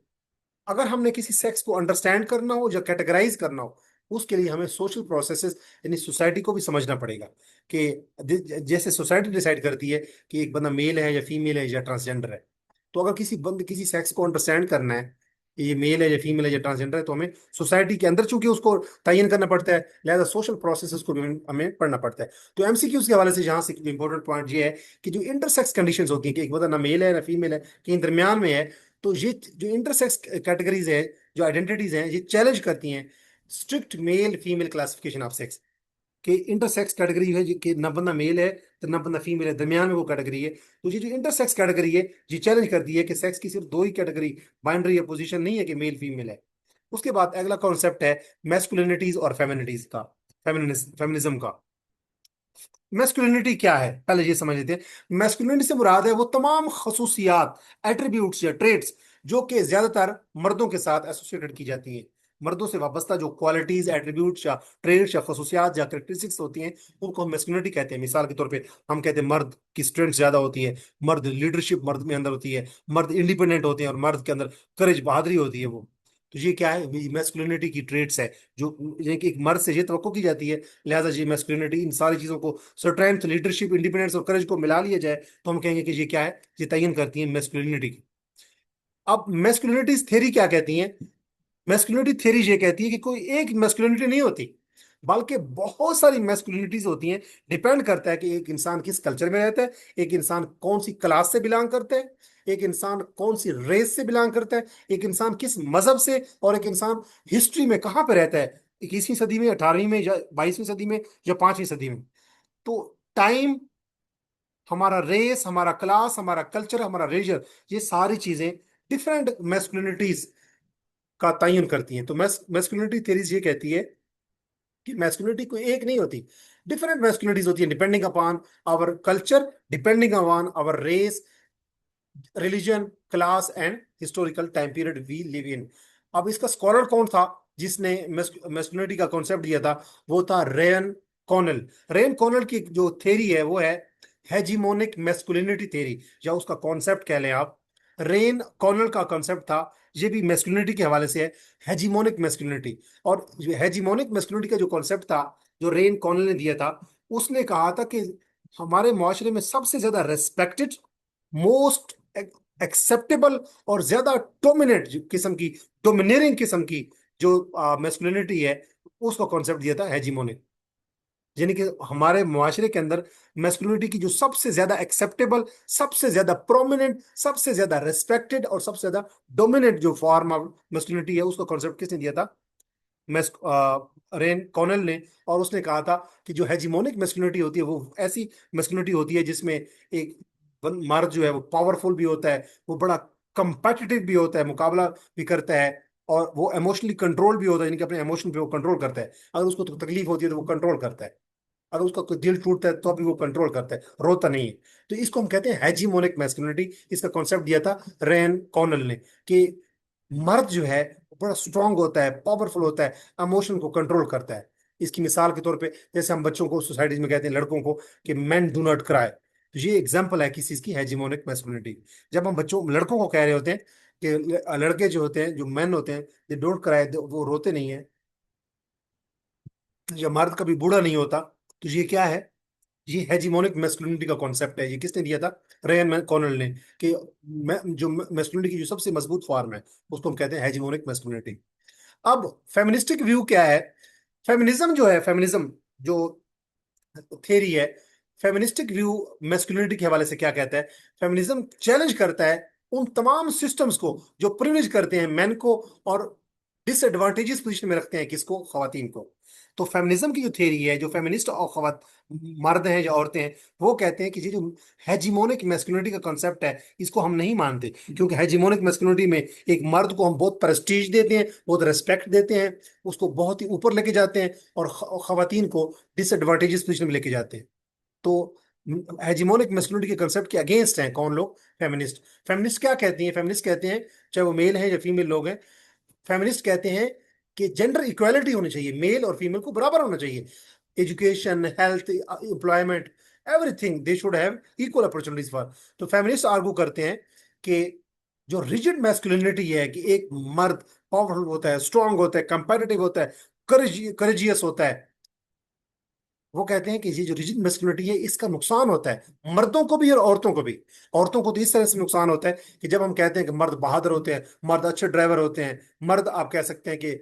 अगर हमने किसी सेक्स को अंडरस्टैंड करना हो या कैटेगराइज करना हो, उसके लिए हमें सोशल प्रोसेसेस यानी सोसाइटी को भी समझना पड़ेगा। कि जैसे सोसाइटी डिसाइड करती है कि एक बंदा मेल है या फीमेल है या ट्रांसजेंडर है, तो अगर किसी सेक्स को अंडरस्टैंड करना है कि ये मेल है या फीमेल है या ट्रांसजेंडर है, तो हमें सोसाइटी के अंदर चूंकि उसको तयन करना पड़ता है, लिहाजा सोशल प्रोसेसेस को भी हमें पढ़ना पड़ता है। तो एमसीक्यूज के हवाले से यहाँ से इंपॉर्टेंट पॉइंट ये है कि जो इंटरसेक्स कंडीशंस होती हैं कि एक बंदा ना मेल है ना फीमेल है, कहीं दरमियान में है, तो ये जो इंटरसेक्स कैटेगरीज है, जो आइडेंटिटीज हैं, ये चैलेंज करती हैं strict male female classification of sex. कि इंटरसेक्स कैटेगरी है कि ना बंदा मेल है तो ना बंदा फीमेल है, दरमियान में वो कैटेगरी है। तो ये जो इंटरसेक्स कैटेगरी है, ये चैलेंज करती है कि सेक्स की सिर्फ दो ही कैटेगरी, बाइनरी या पोजीशन नहीं है कि मेल फीमेल है। उसके बाद अगला कॉन्सेप्ट है मैस्कुलिनिटीज और फेमिनिटीज का, फेमिनिज्म का। मैस्कुलिनिटी क्या है पहले ये समझ लेते हैं। मैस्कुलिनिटी से मुराद है वो तमाम खसूसियात, एट्रीब्यूट्स या ट्रेट्स जो कि ज्यादातर मर्दों के साथ एसोसिएटेड की जाती हैं। मर्दों से वाबस्ता जो क्वालिटीज, एट्रीब्यूट्स या ट्रेट्स या खसूसियात या करेक्टरिस्टिक्स होती हैं, उनको हम मैस्कुलिनिटी कहते हैं। मिसाल के तौर पे हम कहते हैं मर्द की स्ट्रेंथ ज्यादा होती है, मर्द लीडरशिप मर्द में अंदर होती है, मर्द इंडिपेंडेंट होते हैं और मर्द के अंदर करेज, बहादुरी होती है वो। तो ये क्या है, मैस्कुलिनिटी की ट्रेट्स है जो ये कि एक मर्द से ये तवक्को की जाती है। लिहाजा ये मैस्कुलिनिटी इन सारी चीजों को, स्ट्रेंथ, लीडरशिप, इंडिपेंडेंस और करेज को मिला लिया जाए, तो हम कहेंगे कि ये क्या है, ये तयन करती है मैस्कुलिनिटी की। अब मैस्कुलिनिटी थ्योरी क्या कहती है। मैस्कुलिनिटी थ्योरी ये कहती है कि कोई एक मैस्कुलिनिटी नहीं होती, बल्कि बहुत सारी मैस्कुलिनिटीज होती हैं। डिपेंड करता है कि एक इंसान किस कल्चर में रहता है, एक इंसान कौन सी क्लास से बिलोंग करता है, एक इंसान कौन सी रेस से बिलोंग करता है, एक इंसान किस मजहब से, और एक इंसान हिस्ट्री में कहाँ पे रहता है, 21वीं सदी में, 18वीं में या 22वीं सदी में या 5वीं सदी में। तो टाइम, हमारा रेस, हमारा क्लास, हमारा कल्चर, हमारा रीजन, ये सारी चीजें डिफरेंट मैस्कुलिनिटीज का तयन करती हैं। तो मैस्कुलिनिटी थ्योरीज ये कहती है कि मैस्कुलिनिटी कोई एक नहीं होती, डिफरेंट मैस्कुलिनिटीज होती है depending upon our culture, depending upon our race, religion, class and historical time period we live in. अब इसका स्कॉलर कौन था जिसने मैस्कुलिनिटी का कॉन्सेप्ट दिया था, वो था रेयन कॉनल। रेयन कॉनल की जो थ्योरी है वो है हेजिमोनिक मैस्कुलिनिटी थ्योरी, या उसका कॉन्सेप्ट कह लें आप। रेन कॉनल का कॉन्सेप्ट था, ये भी मैस्कुलिनिटी के हवाले से है, हेजिमोनिक मैस्कुलिनिटी। और हेजिमोनिक मैस्कुलिनिटी का जो कॉन्सेप्ट था, जो रेन कॉनल ने दिया था, उसने कहा था कि हमारे माशरे में सबसे ज्यादा रेस्पेक्टेड, मोस्ट एक्सेप्टेबल और ज्यादा डोमिनेट किस्म की, डोमिनेरिंग किस्म की जो मैस्कुलिनिटी है, उसका कॉन्सेप्ट दिया था हेजिमोनिक। यानी कि हमारे मुआशरे के अंदर मैस्कुलिनिटी की जो सबसे ज्यादा एक्सेप्टेबल, सबसे ज्यादा प्रोमिनेंट, सबसे ज्यादा रेस्पेक्टेड और सबसे ज्यादा डोमिनेंट जो फॉर्म ऑफ मैस्कुलिनिटी है, उसका कॉन्सेप्ट किसने दिया था, मेस रेन कॉनल ने। और उसने कहा था कि जो हेजिमोनिक मैस्कुलिनिटी होती है वो ऐसी मैस्कुलिनिटी होती है जिसमें एक मर्द जो है वो पावरफुल भी होता है, वो बड़ा कंपेटिटिव भी होता है, मुकाबला भी करता है, और वो इमोशनली कंट्रोल भी होता है, यानी कि अपने इमोशन पे वो कंट्रोल करता है। अगर उसको तो तकलीफ होती है तो वो कंट्रोल करता है, अगर उसका कोई दिल टूटता है तो भी वो कंट्रोल करता है, रोता नहीं है। तो इसको हम कहते हैं हेजिमोनिक मैस्कुलिनिटी। इसका कॉन्सेप्ट दिया था रेन कॉनल ने कि मर्द जो है बड़ा स्ट्रांग होता है, पावरफुल होता है, इमोशन को कंट्रोल करता है। इसकी मिसाल के तौर पे जैसे हम बच्चों को सोसाइटी में कहते हैं, लड़कों को, कि मैन डू नॉट क्राई, तो ये एग्जाम्पल है किसी चीज की, हेजिमोनिक मैस्कुलिनिटी। जब हम बच्चों लड़कों को कह रहे होते हैं कि लड़के जो होते हैं, जो मैन होते हैं, दे डोंट क्राई, वो रोते नहीं है, या मर्द कभी बूढ़ा नहीं होता, तो ये क्या है? ये हेजिमोनिक मैस्कुलिनिटी का कॉन्सेप्ट है। ये किसने दिया था? रेयन कॉनल ने। कि जो मैस्कुलिनिटी की जो सबसे मजबूत फॉर्म है, उसको हम कहते हैं हेजिमोनिक मैस्कुलिनिटी। अब फेमिनिस्टिक व्यू क्या है? फेमिनिज्म जो है, फेमिनिज्म जो थेरी है, फेमिनिस्टिक व्यू मैस्कुलिनिटी के हवाले से क्या कहता है? फेमिनिज्म चैलेंज करता है उन तमाम सिस्टम्स को जो प्रिविलेज करते हैं मैन को, और डिसएडवांटेजेस पोजीशन में रखते हैं किसको? खवातीन को। तो फेमिनिज्म की जो थेरी है, जो फेमिनिस्ट और खवात मर्द हैं या औरतें हैं, वो कहते हैं कि ये जो हेजिमोनिक मैस्कुलिनिटी का कॉन्सेप्ट है, इसको हम नहीं मानते, क्योंकि हेजिमोनिक मैस्कुलिनिटी में एक मर्द को हम बहुत प्रेस्टीज देते हैं, बहुत रेस्पेक्ट देते हैं, उसको बहुत ही ऊपर लेके जाते हैं, और खवातीन को डिसएडवांटेजेस पोजीशन में लेके जाते हैं। तो हेजिमोनिक मैस्कुलिनिटी के कंसेप्ट के अगेंस्ट हैं कौन लोग? फेमिनिस्ट। फेमिनिस्ट क्या कहती हैं? फेमिनिस्ट कहते हैं, चाहे वो मेल है या फीमेल लोग हैं, फेमिनिस्ट कहते हैं कि जेंडर इक्वालिटी होनी चाहिए, मेल और फीमेल को बराबर होना चाहिए। Education, health, employment, everything they should have equal opportunities for. तो फेमिनिस्ट आर्गू करते हैं कि जो रिजिड मैस्कुलिनिटी है, कि एक मर्द पावरफुल होता है, स्ट्रांग होता है, कंपेटिटिव होता है, करेजियस होता है, वो कहते हैं कि ये जो रिजिड मैस्कुलिनिटी है, इसका नुकसान होता है मर्दों को भी और औरतों को भी। औरतों को तो इस तरह से नुकसान होता है कि जब हम कहते हैं कि मर्द बहादुर होते हैं, मर्द अच्छे ड्राइवर होते हैं, मर्द आप कह सकते हैं कि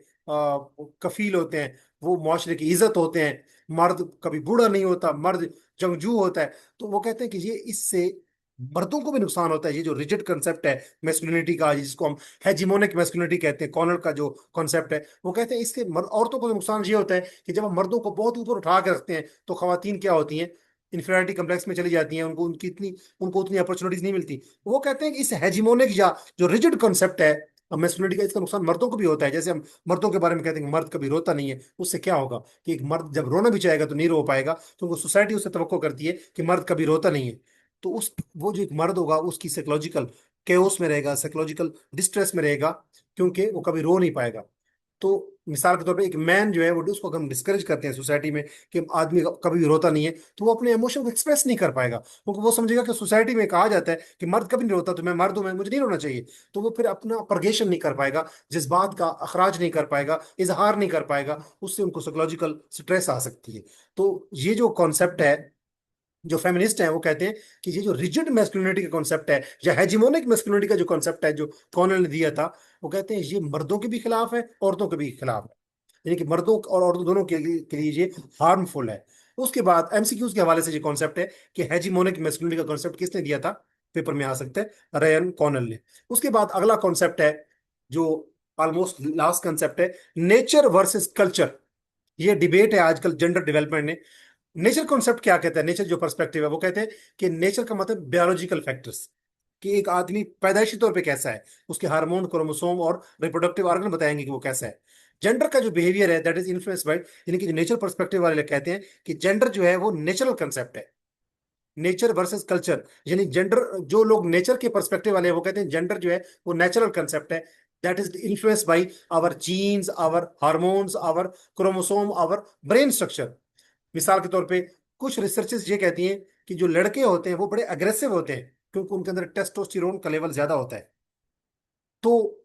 कफील होते हैं, वो मुआशरे की इज्जत होते हैं, मर्द कभी बूढ़ा नहीं होता, मर्द जंगजू होता है, तो वो कहते हैं कि ये इससे मर्दों को भी नुकसान होता है। ये जो रिजिड कंसेप्ट है मैस्कुलिनिटी का, जिसको हम हेजिमोनिक मैस्कुलिनिटी कहते हैं, कॉर्नर का जो कॉन्सेप्ट है, वो कहते हैं इसके औरतों को नुकसान ये होता है कि जब हम मर्दों को बहुत ऊपर उठा के रखते हैं, तो खवातीन क्या होती हैं? इन्फीरियरिटी कम्प्लेक्स में चली जाती हैं, उनको उतनी अपॉर्चुनिटीज नहीं मिलती। वो कहते हैं कि इस हेजिमोनिक या जो रिजिड कॉन्सेप्ट है मैस्कुलिनिटी का, इसका नुकसान मर्दों को भी होता है। जैसे हम मर्दों के बारे में कहते हैं कि मर्द कभी रोता नहीं है, उससे क्या होगा? कि एक मर्द जब रोना भी चाहेगा तो नहीं रो पाएगा, क्योंकि सोसाइटी उससे तवक्को करती है कि मर्द कभी रोता नहीं है। तो उस वो जो एक मर्द होगा, उसकी साइकोलॉजिकल केओस में रहेगा, साइकोलॉजिकल डिस्ट्रेस में रहेगा, क्योंकि वो कभी रो नहीं पाएगा। तो मिसाल के तौर पे एक मैन जो है, वो उसको अगर हम डिस्करेज करते हैं सोसाइटी में कि आदमी कभी भी रोता नहीं है, तो वो अपने इमोशन को एक्सप्रेस नहीं कर पाएगा, क्योंकि वो समझेगा कि सोसाइटी में कहा जाता है कि मर्द कभी नहीं रोता, तो मैं मर्द हूं, मैं मुझे नहीं रोना चाहिए। तो वो फिर अपना प्रगेशन नहीं कर पाएगा, जज्बात का अखराज नहीं कर पाएगा, इजहार नहीं कर पाएगा, उससे उनको साइकोलॉजिकल स्ट्रेस आ सकती है। तो ये जो कॉन्सेप्ट है, जो फेमिनिस्ट हैं वो कहते हैं कि ये जो रिजिड मैस्कुलिनिटी का कॉन्सेप्ट है, या हेजिमोनिक मैस्कुलिनिटी का जो कॉन्सेप्ट है, जो कॉर्नेल ने दिया था, वो कहते हैं ये मर्दों के भी खिलाफ है, औरतों के भी खिलाफ है, यानी कि मर्दों और औरतों दोनों के लिए ये हार्मफुल है। उसके बाद एमसीक्यूज के हवाले से ये कॉन्सेप्ट है कि हेजिमोनिक मैस्कुलिनिटी का कॉन्सेप्ट किसने दिया था? पेपर में आ सकता है, रेयन कॉर्नेल ने। उसके बाद अगला कॉन्सेप्ट है, जो ऑलमोस्ट लास्ट कॉन्सेप्ट है, नेचर वर्सेस कल्चर। ये डिबेट है आजकल जेंडर डेवलपमेंट में। नेचर कॉन्सेप्ट क्या कहता है? नेचर जो पर्सपेक्टिव है, वो कहते हैं कि नेचर का मतलब बायोलॉजिकल फैक्टर्स, कि एक आदमी पैदाइशी तौर पे कैसा है, उसके हार्मोन, क्रोमोसोम और रिप्रोडक्टिव ऑर्गन बताएंगे कि वो कैसा है। जेंडर का जो बिहेवियर है, दैट इज इन्फ्लुएंस बाय, यानी कि जो नेचर पर्सपेक्टिव वाले लोग कहते हैं कि जेंडर जो है वो नेचुरल कंसेप्ट है। नेचर वर्सेस कल्चर, यानी जेंडर, जो लोग नेचर के पर्सपेक्टिव वाले हैं, वो कहते हैं जेंडर जो है वो नेचुरल कंसेप्ट है, that is influence by our genes, our hormones, our chromosome, our brain structure. मिसाल के तौर पे कुछ रिसर्चेस ये कहती हैं कि जो लड़के होते हैं वो बड़े अग्रेसिव होते हैं, क्योंकि उनके अंदर टेस्टोस्टेरोन का लेवल ज्यादा होता है। तो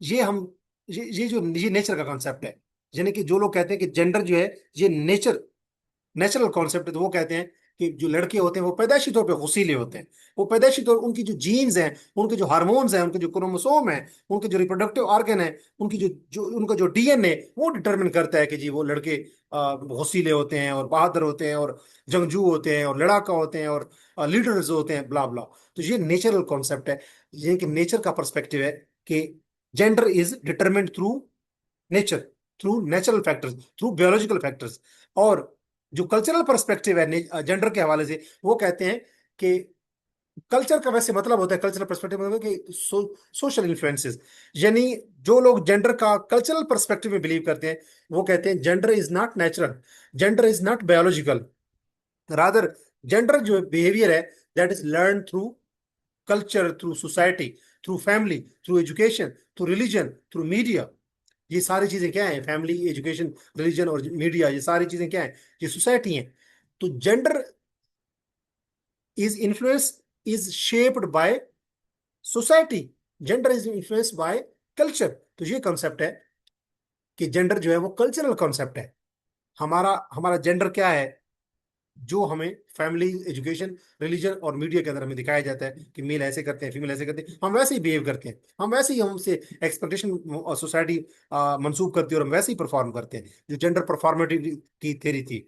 ये हम ये जो ये नेचर का कॉन्सेप्ट है, यानी कि जो लोग कहते हैं कि जेंडर जो है ये नेचुरल कॉन्सेप्ट है, तो वो कहते हैं कि जो लड़के होते हैं वो पैदाइशी तौर पे गुस्सीले होते हैं। वो पैदाइशी तौर, उनकी जो जीन्स हैं, उनके जो हार्मोन्स हैं, उनके जो क्रोमोसोम है, उनके जो रिप्रोडक्टिव ऑर्गन है, उनकी जो उनका जो डीएनए, वो डिटरमिन करता है कि जी वो लड़के गुस्सीले होते हैं और बहादुर होते हैं और जंगजू होते हैं और लड़ाका होते हैं और लीडर्स होते हैं, ब्ला ब्ला। तो ये नेचुरल कॉन्सेप्ट है। ये कि नेचर का पर्सपेक्टिव है कि gender is determined through nature, through natural factors, through biological factors. और जो कल्चरल पर्सपेक्टिव है जेंडर के हवाले से, वो कहते हैं कि कल्चर का वैसे मतलब होता है, कल्चरल पर्सपेक्टिव मतलब कि सोशल इन्फ्लुएंसेस, यानी जो लोग जेंडर का कल्चरल पर्सपेक्टिव में बिलीव करते हैं, वो कहते हैं gender is not natural, gender is not biological, rather gender जो बिहेवियर है, that is learn through culture, through society. Through family, through education, through religion, through media. ये सारी चीजें क्या है? फैमिली, एजुकेशन, रिलीजन और मीडिया, ये सारी चीजें क्या है? ये सोसाइटी है। तो gender is influence, is shaped by society. Gender is influenced by culture. तो ये कॉन्सेप्ट है कि जेंडर जो है वो कल्चरल कॉन्सेप्ट है। हमारा हमारा जेंडर क्या है? जो हमें फैमिली, एजुकेशन, रिलीजन और मीडिया के अंदर हमें दिखाया जाता है कि मेल ऐसे करते हैं, फीमेल ऐसे करते हैं, हम वैसे ही बिहेव करते हैं, हम वैसे ही, हमसे एक्सपेक्टेशन सोसाइटी मंसूब करती है और हम वैसे ही परफॉर्म करते हैं। जो जेंडर परफॉर्मेटिव की थ्योरी थी।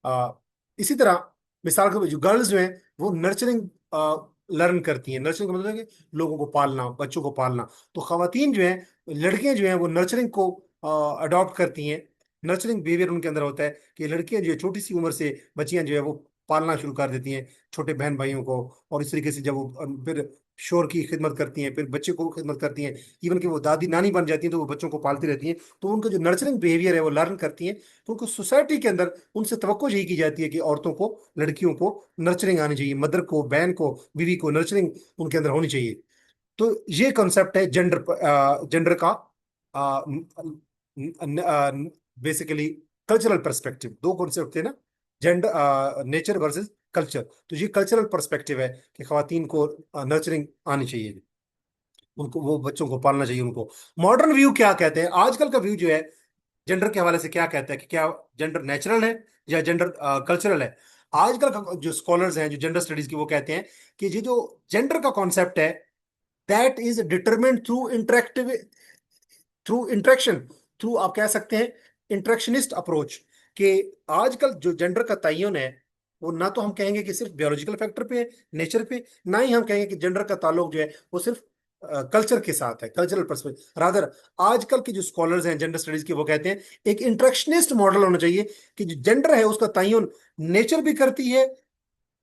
आ, इसी तरह मिसाल के जो गर्ल्स जो हैं वो नर्चरिंग लर्न करती हैं। नर्चरिंग का मतलब है कि लोगों को पालना, बच्चों को पालना। तो खवातीन जो हैं, लड़कियां जो हैं, वो नर्चरिंग को अडॉप्ट करती हैं। नर्चरिंग बिहेवियर उनके अंदर होता है कि लड़कियां जो है छोटी सी उम्र से, बच्चियां जो है वो पालना शुरू कर देती हैं छोटे बहन भाइयों को। और इस तरीके से जब वो फिर शोर की खिदमत करती हैं, फिर बच्चे को खिदमत करती हैं, इवन कि वो दादी नानी बन जाती हैं तो वो बच्चों को पालती रहती हैं। तो उनका जो नर्चरिंग बिहेवियर है वो लर्न करती हैं। तो उनको सोसाइटी के अंदर उनसे तवक्को यही की जाती है कि औरतों को, लड़कियों को नर्चरिंग आनी चाहिए, मदर को, बहन को, बीवी को नर्चरिंग उनके अंदर होनी चाहिए। तो ये कॉन्सेप्ट है जेंडर, जेंडर का बेसिकली कल्चरल पर्सपेक्टिव। दो कॉन्सेप्ट थे ना, जेंडर, नेचर वर्सेस कल्चर। तो ये कल्चरल पर्सपेक्टिव है कि खवातीन को नर्चरिंग आनी चाहिए, उनको, वो बच्चों को पालना चाहिए उनको। मॉडर्न व्यू क्या कहते हैं? आजकल का व्यू जो है जेंडर के हवाले से क्या कहता है कि क्या जेंडर नेचुरल है या जेंडर कल्चरल है? आजकल का जो स्कॉलर्स हैं, जो जेंडर स्टडीज की, वो कहते हैं कि ये जो जेंडर का कॉन्सेप्ट है, that is determined through interactive, through interaction, through आप कह सकते हैं इंटरेक्शनिस्ट अप्रोच। कि आजकल जो जेंडर का तयन है वो ना तो हम कहेंगे कि सिर्फ बायोलॉजिकल फैक्टर पे है, नेचर पे, ना ही हम कहेंगे कि जेंडर का ताल्लुक जो है वो सिर्फ कल्चर के साथ है, कल्चरल पर्सपेक्टिव। रादर आजकल के जो स्कॉलर्स हैं जेंडर स्टडीज के, वो कहते हैं एक इंटरेक्शनिस्ट मॉडल होना चाहिए कि जो जेंडर है उसका तयन नेचर भी करती है,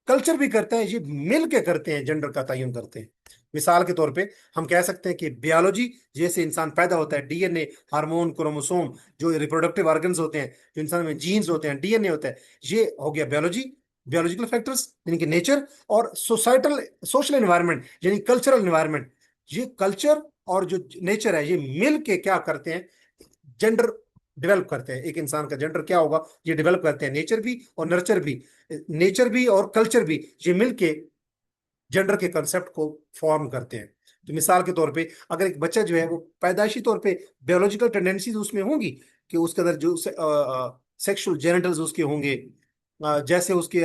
कल्चर भी करता है, ये मिल के करते हैं, जेंडर का तयन करते हैं। मिसाल के तौर पे हम कह सकते हैं कि बायोलॉजी, जैसे इंसान पैदा होता है, डीएनए, हार्मोन, क्रोमोसोम, जो रिप्रोडक्टिव ऑर्गन्स होते हैं, जो इंसान में जीन्स होते हैं, डीएनए होता है, ये हो गया बायोलॉजी, बायोलॉजिकल फैक्टर्स यानी कि नेचर। और सोसाइटल, सोशल एनवायरनमेंट यानी कल्चरल एनवायरनमेंट। ये कल्चर और जो नेचर है ये मिल के क्या करते हैं? जेंडर डेवलप करते हैं। एक इंसान का जेंडर क्या होगा, ये डेवलप करते हैं नेचर भी और नर्चर भी, नेचर भी और कल्चर भी, ये मिलके जेंडर के कंसेप्ट को फॉर्म करते हैं। तो मिसाल के तौर पे अगर एक बच्चा जो है वो पैदाइशी तौर पे बायोलॉजिकल टेंडेंसीज उसमें होंगी कि उसके अंदर जो सेक्सुअल जेनिटल्स उसके होंगे, जैसे उसके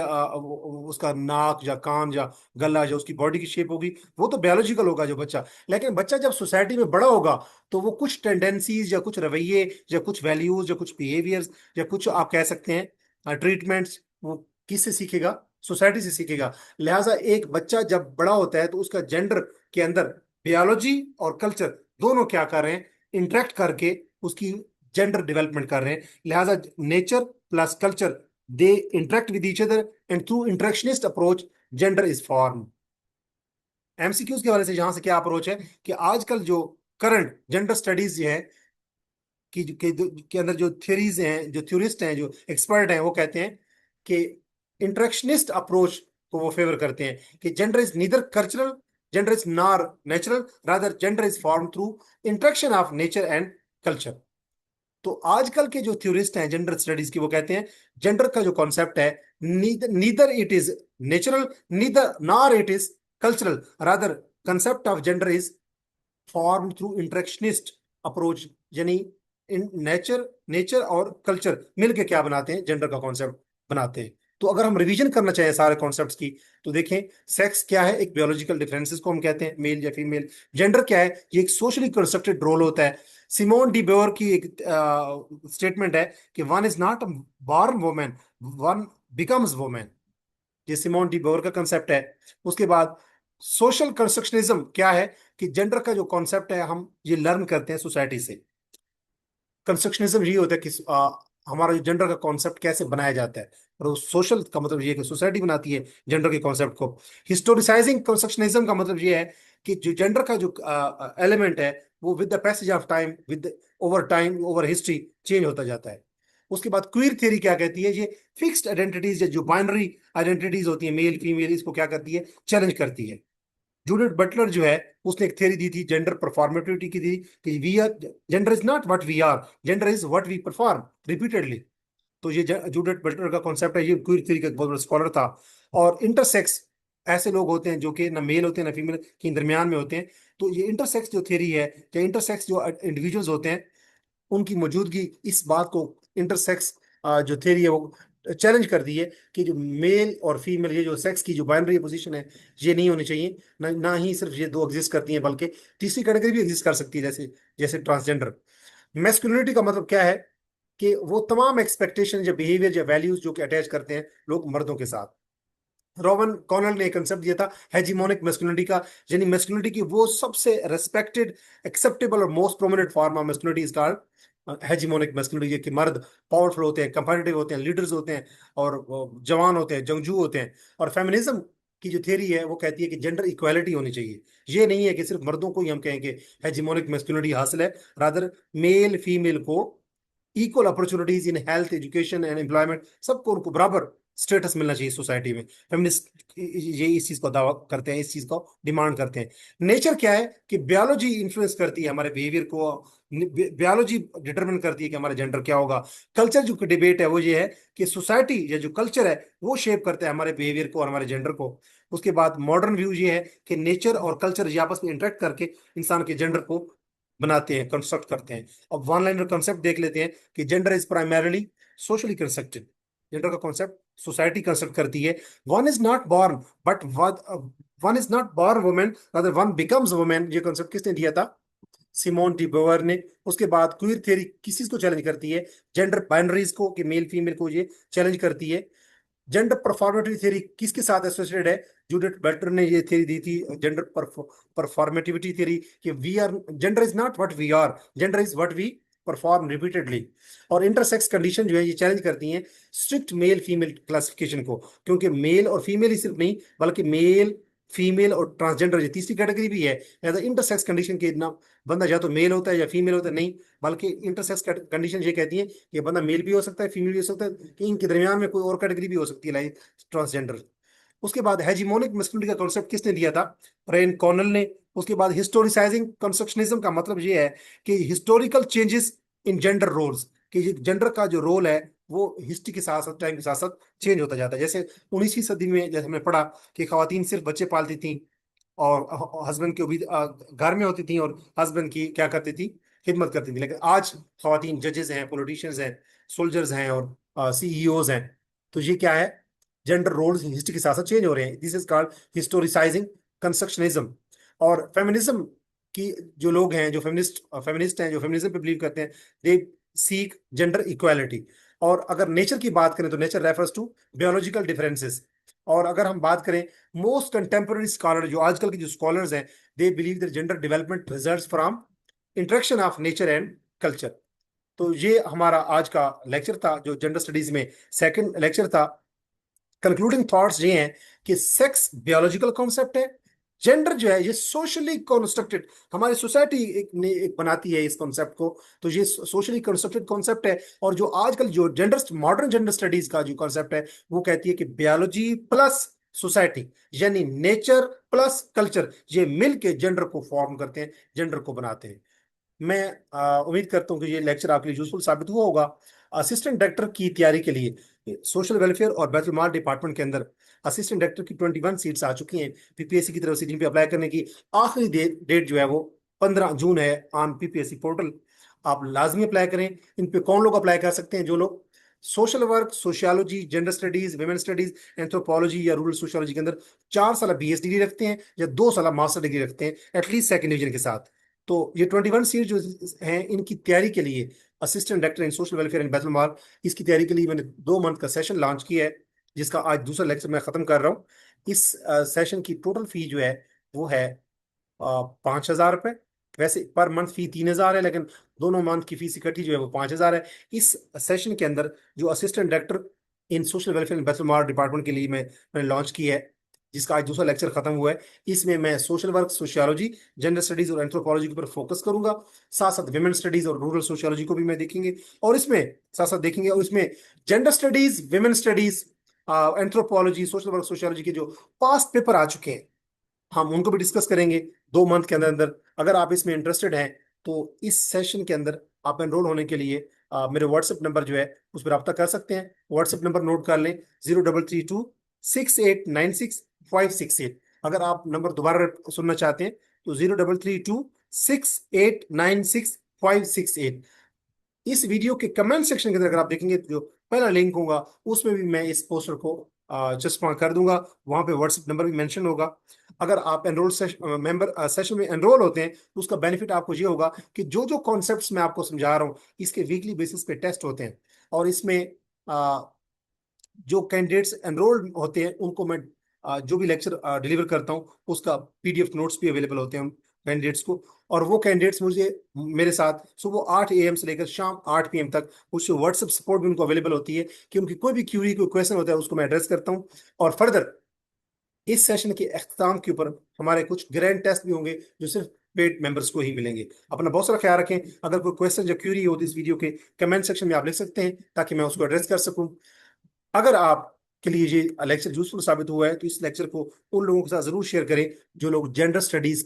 उसका नाक या कान या गला या उसकी बॉडी की शेप होगी, वो तो बायोलॉजिकल होगा जो बच्चा। लेकिन बच्चा जब सोसाइटी में बड़ा होगा तो वो कुछ टेंडेंसीज या कुछ रवैये या कुछ वैल्यूज या कुछ बिहेवियर्स या कुछ आप कह सकते हैं ट्रीटमेंट्स, वो किससे सीखेगा? सोसाइटी से सीखेगा। लिहाजा एक बच्चा जब बड़ा होता है तो उसका जेंडर के अंदर बायोलॉजी और कल्चर दोनों क्या कर रहे हैं? इंटरेक्ट करके उसकी जेंडर डेवलपमेंट कर रहे हैं। लिहाजा nature plus culture, they interact with each other and through interactionist approach gender is form. MCQs के हवाले से यहां से क्या अप्रोच है कि आजकल जो करंट जेंडर स्टडीज है के अंदर जो थ्योरीज हैं, जो थ्योरिस्ट हैं, जो एक्सपर्ट हैं, वो कहते हैं कि इंटरेक्शनिस्ट अप्रोच को वो फेवर करते हैं कि gender is neither cultural, gender is nor natural, rather gender is form through interaction of nature and culture. तो आजकल के जो थ्योरिस्ट हैं जेंडर स्टडीज की, वो कहते हैं जेंडर का जो कॉन्सेप्ट है, neither it is natural, neither nor it is cultural, rather concept of gender is form through interactionist approach. यानी नेचर, नेचर और कल्चर मिलके क्या बनाते हैं? जेंडर का कॉन्सेप्ट बनाते हैं। तो अगर हम रिवीजन करना चाहें सारे कॉन्सेप्ट्स की, तो देखें सेक्स क्या है? एक बायोलॉजिकल डिफरेंसेस को हम कहते हैं, मेल या फीमेल। जेंडर क्या है? ये एक सोशली कंस्ट्रक्टेड रोल होता है। सिमोन डी बोर की एक स्टेटमेंट है कि one is not born women, one becomes women. ये सिमोन डी बोर का कंसेप्ट है। उसके बाद सोशल कंस्ट्रक्शनिज्म क्या है? कि जेंडर का जो कॉन्सेप्ट है हम ये लर्न करते हैं सोसाइटी से। कंस्ट्रक्शनिज्म ये होता है कि हमारा जो जेंडर का कॉन्सेप्ट कैसे बनाया जाता है, और सोशल का मतलब ये है कि सोसाइटी बनाती है जेंडर के कॉन्सेप्ट को। हिस्टोरिसाइजिंग कंस्ट्रक्शनिज्म का मतलब ये है कि जो जेंडर का जो एलिमेंट है वो with the passage of time, with over time, over history change होता जाता है। उसके बाद क्वीर थ्योरी क्या कहती है? ये फिक्स्ड आइडेंटिटीज या जो बाइनरी आइडेंटिटीज होती है, मेल फीमेल, इसको क्या करती है? चैलेंज करती है। जूडिथ बटलर जो है, उसने एक थ्योरी दी थी जेंडर परफॉर्मेटिविटी की, थी कि we are, gender is not what we are, gender is what we perform repeatedly. तो ये जूडिथ बटलर का कॉन्सेप्ट है, ये क्वीर थ्योरी का एक बहुत बड़ा स्कॉलर था। और इंटरसेक्स, ऐसे लोग होते हैं जो कि ना मेल होते हैं ना फीमेल के दरमियान में होते हैं। तो ये इंटरसेक्स जो थ्योरी है, या इंटरसेक्स जो इंडिविजुअल्स होते हैं, उनकी मौजूदगी इस बात को, इंटरसेक्स जो थ्योरी है वो चैलेंज कर दी है कि जो मेल और फीमेल, ये जो सेक्स की जो बाइनरी पोजीशन है, ये नहीं होनी चाहिए। ना ही सिर्फ ये दो एग्जिस्ट करती हैं, बल्कि तीसरी कैटेगरी भी एग्जिस्ट कर सकती है, जैसे जैसे ट्रांसजेंडर। मैस्कुलिनिटी का मतलब क्या है कि वो तमाम एक्सपेक्टेशन या बिहेवियर या वैल्यूज जो कि अटैच करते हैं लोग मर्दों के साथ। रॉबर्ट कॉनल ने एक कंसेप्ट दिया था हेजिमोनिक मैस्कुलिनिटी का, यानी मैस्कुलिनिटी की वो सबसे रेस्पेक्टेड, एक्सेप्टेबल और most prominent form of masculinity is called hegemonic masculinity, कि मर्द पावरफुल होते हैं, कंपेटिटिव होते हैं, लीडर्स होते हैं, और वो जवान होते हैं, जंगजू होते हैं। और फेमिनिज्म की जो थ्योरी है वो कहती है कि जेंडर इक्वालिटी होनी चाहिए। ये नहीं है कि सिर्फ मर्दों को ही हम कहें कि हेजिमोनिक मैस्कुलिनिटी हासिल है, रादर मेल फीमेल को equal opportunities in health, education and employment, सबको उनको बराबर स्टेटस मिलना चाहिए सोसाइटी में। फेमिनिस्ट ये इस चीज को दावा करते हैं, इस चीज को डिमांड करते हैं। नेचर क्या है कि बायोलॉजी इन्फ्लुएंस करती है हमारे बिहेवियर को, बायोलॉजी डिटरमिन करती है कि हमारा जेंडर क्या होगा। कल्चर जो डिबेट है वो ये है कि सोसाइटी या जो कल्चर है वो शेप करता है हमारे बिहेवियर को और हमारे जेंडर को। उसके बाद मॉडर्न व्यू ये है कि नेचर और कल्चर ये आपस में इंटरेक्ट करके इंसान के जेंडर को बनाते हैं, कंस्ट्रक्ट करते हैं। अब वन लाइनर कंसेप्ट देख लेते हैं कि gender is primarily socially constructed. Gender का कॉन्सेप्ट सोसाइटी कंस्ट्रक्ट करती है। One is not born, but one is not born women, rather one becomes women. ये कॉन्सेप्ट किसने दिया था? सिमोन डी बोवर ने। उसके बाद क्वीर थ्योरी किस चीज को चैलेंज करती है? जेंडर बाइनरीज को, कि मेल फीमेल को ये चैलेंज करती है। जेंडर परफॉर्मेटिव थ्योरी किसके साथ एसोसिएटेड है? जूडिथ बटलर ने ये थ्योरी दी थी, जेंडर परफॉर्मेटिविटी थ्योरी, कि we are, gender is not what we are, gender is what we perform repeatedly. और इंटरसेक्स कंडीशन जो है ये चैलेंज करती हैं स्ट्रिक्ट मेल फीमेल क्लासिफिकेशन को, क्योंकि मेल और फीमेल ही सिर्फ नहीं, बल्कि मेल, फीमेल और ट्रांसजेंडर, ये तीसरी कैटेगरी भी है। इंटरसेक्स कंडीशन के ना, बंदा या तो मेल होता है या फीमेल होता है, नहीं, बल्कि इंटरसेक्स कंडीशन ये कहती है कि बंदा मेल भी हो सकता है, फीमेल भी हो सकता है, कि इनके दरमियान में कोई और कैटेगरी भी हो सकती है, लाइक ट्रांसजेंडर। उसके बाद हेजिमोनिक मैस्कुलिनिटी का कॉन्सेप्ट किसने दिया था? रेन कॉर्नेल ने। उसके बाद हिस्टोरिसाइजिंग कंस्ट्रक्शनिज्म का मतलब ये है कि historical changes in gender roles, कि जेंडर का जो रोल है वो हिस्ट्री के साथ साथ, टाइम के साथ साथ चेंज होता जाता है। जैसे 19वीं सदी में जैसे हमने पढ़ा कि खवातीन सिर्फ बच्चे पालती थी और हस्बैंड की भी घर में होती थी, और हस्बैंड की क्या करती थी? खिदमत करती थी। लेकिन आज खवातीन जजेस हैं, पॉलिटिशियंस हैं, सोल्जर्स हैं, और सीईओज हैं। तो ये क्या है? जेंडर रोल्स हिस्ट्री के साथ साथ चेंज हो रहे हैं। This is called historicizing constructionism. और फेमिनिज्म की जो लोग हैं, जो फेमिनिस्ट फेमिनिस्ट हैं, जो फेमिनिज्म पे बिलीव करते हैं, दे सीक जेंडर इक्वालिटी। और अगर नेचर की बात करें तो नेचर रेफर्स टू बियोलॉजिकल डिफरेंसेस। और अगर हम बात करें मोस्ट कंटेम्प्रेरी स्कॉलर, जो आजकल के जो स्कॉलर्स हैं, they believe that gender development results from interaction of nature and culture. तो ये हमारा आज का लेक्चर था, जो जेंडर स्टडीज में सेकंड लेक्चर था। कंक्लूडिंग थॉट्स ये हैं कि सेक्स बियोलॉजिकल कॉन्सेप्ट है, जेंडर जो है ये सोशली कंस्ट्रक्टेड, हमारी सोसाइटी एक बनाती है इस कॉन्सेप्ट को। तो ये सोशली कंस्ट्रक्टेड कॉन्सेप्ट है। और जो आजकल जो जेंडर, मॉडर्न जेंडर स्टडीज का जो कॉन्सेप्ट है, वो कहती है कि बियोलॉजी प्लस सोसाइटी, यानी नेचर प्लस कल्चर, ये मिल के जेंडर को फॉर्म करते हैं, जेंडर को बनाते हैं। मैं उम्मीद करता हूँ कि ये लेक्चर आपके लिए यूजफुल साबित हुआ होगा। असिस्टेंट डायरेक्टर की तैयारी के लिए सोशल वेलफेयर और बैतुल माल डिपार्टमेंट के अंदर असिस्टेंट डायरेक्टर की 21 सीट्स आ चुकी हैं पीपीएससी की तरफ से, जिन पे अप्लाई करने की आखिरी डेट जो है वो 15 जून है ऑन पीपीएससी पोर्टल। आप लाजमी अप्लाई करें। इन पे कौन लोग अप्लाई कर सकते हैं? जो लोग social work, sociology, gender studies, women studies, anthropology या रूरल सोशियोलॉजी के अंदर 4 साल बीएस डिग्री रखते हैं, या 2 साल मास्टर डिग्री रखते हैं एटलीस्ट सेकंड डिवीजन के साथ। तो ये 21 सीट जो हैं, इनकी तैयारी के लिए assistant director in social welfare in Baitul Maal, इसकी तैयारी के लिए मैंने 2 मंथ का सेशन लॉन्च किया है, जिसका आज दूसरा लेक्चर मैं खत्म कर रहा हूँ। इस सेशन की टोटल फी जो है वो है 5,000 रुपये। वैसे पर मंथ फी 3,000 है, लेकिन दोनों मंथ की फीस इकट्ठी जो है वो 5,000 है। इस सेशन के अंदर जो assistant director in social welfare in Baitul mall department के लिए मैंने लॉन्च किया है, जिसका आज दूसरा लेक्चर खत्म हुआ है। इसमें मैं social work, sociology, gender studies और एंथ्रोपोलॉजी के ऊपर फोकस करूंगा। साथ साथ वुमेन स्टडीज और रूरल सोशियोलॉजी को भी मैं देखेंगे, और इसमें साथ साथ देखेंगे, और इसमें gender studies, women studies, anthropology, social work, sociology के जो पास्ट पेपर आ चुके हैं, हम उनको भी डिस्कस करेंगे 2 मंथ के अंदर अंदर। अगर आप इसमें इंटरेस्टेड हैं तो इस सेशन के अंदर आप एनरोल होने के लिए मेरे व्हाट्सएप नंबर जो है उस पर रब्ता कर सकते हैं। व्हाट्सएप नंबर नोट कर लें, 0332 6896 568। अगर आप नंबर दोबारा सुनना चाहते हैं तो 0332 6896 568। इस वीडियो के कमेंट सेक्शन के अंदर अगर आप देखेंगे तो जो पहला लिंक होगा उसमें भी मैं इस पोस्टर को चस्पा कर दूंगा। वहां पे व्हाट्सएप नंबर भी मेंशन होगा। अगर आप एनरोल मेंबर सेशन में एनरोल होते हैं तो उसका बेनिफिट आपको ये होगा कि जो जो कॉन्सेप्ट्स मैं आपको समझा रहा हूँ इसके वीकली बेसिस पे टेस्ट होते हैं। और इसमें अ, जो कैंडिडेट्स एनरोल होते हैं उनको मैं जो भी लेक्चर डिलीवर करता हूँ उसका पीडीएफ नोट्स भी अवेलेबल होते हैं उन कैंडिडेट्स को। और वो कैंडिडेट्स मुझे मेरे साथ सुबह 8 AM से लेकर शाम 8 PM तक उससे व्हाट्सएप सपोर्ट भी उनको अवेलेबल होती है कि उनकी कोई भी क्यूरी कोई क्वेश्चन होता है उसको मैं एड्रेस करता हूँ। और फर्दर इस सेशन के अख्ताम के ऊपर हमारे कुछ ग्रैंड टेस्ट भी होंगे जो सिर्फ पेड मेंबर्स को ही मिलेंगे। अपना बहुत सारा ख्याल रखें। अगर कोई क्वेश्चन या क्यूरी हो तो इस वीडियो के कमेंट सेक्शन में आप लिख सकते हैं ताकि मैं उसको एड्रेस कर सकूं। अगर आप के लिए ये लेक्चर यूजफुल साबित हुआ है तो इस लेक्चर को उन लोगों के साथ जरूर शेयर करें जो लोग gender studies,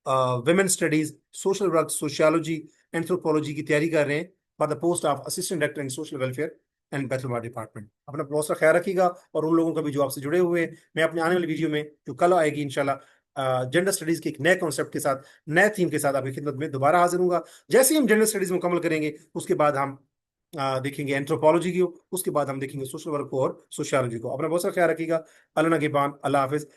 women studies, social work, sociology, anthropology की तैयारी कर रहे हैं for the post of assistant director in social welfare and bachelor department. अपना बहुत सा ख्याल रखिएगा। और उन लोगों का भी जो आपसे जुड़े हुए हैं, मैं अपने आने वाली वीडियो में जो कल आएगी इंशाल्लाह जेंडर स्टडीज के एक नए कॉन्सेप्ट के साथ, नए थीम के साथ आपकी खिदमत में दोबारा हाजिर हूंगा। जैसे ही हम जेंडर स्टडीज मुकम्मल करेंगे उसके बाद हम देखेंगे एंथ्रोपोलॉजी की, उसके बाद हम देखेंगे सोशल वर्क को और सोशियोलॉजी को। अपना बहुत सारा ख्याल रखिएगा। अल्लाह नगेबान, अल्लाह हाफिज।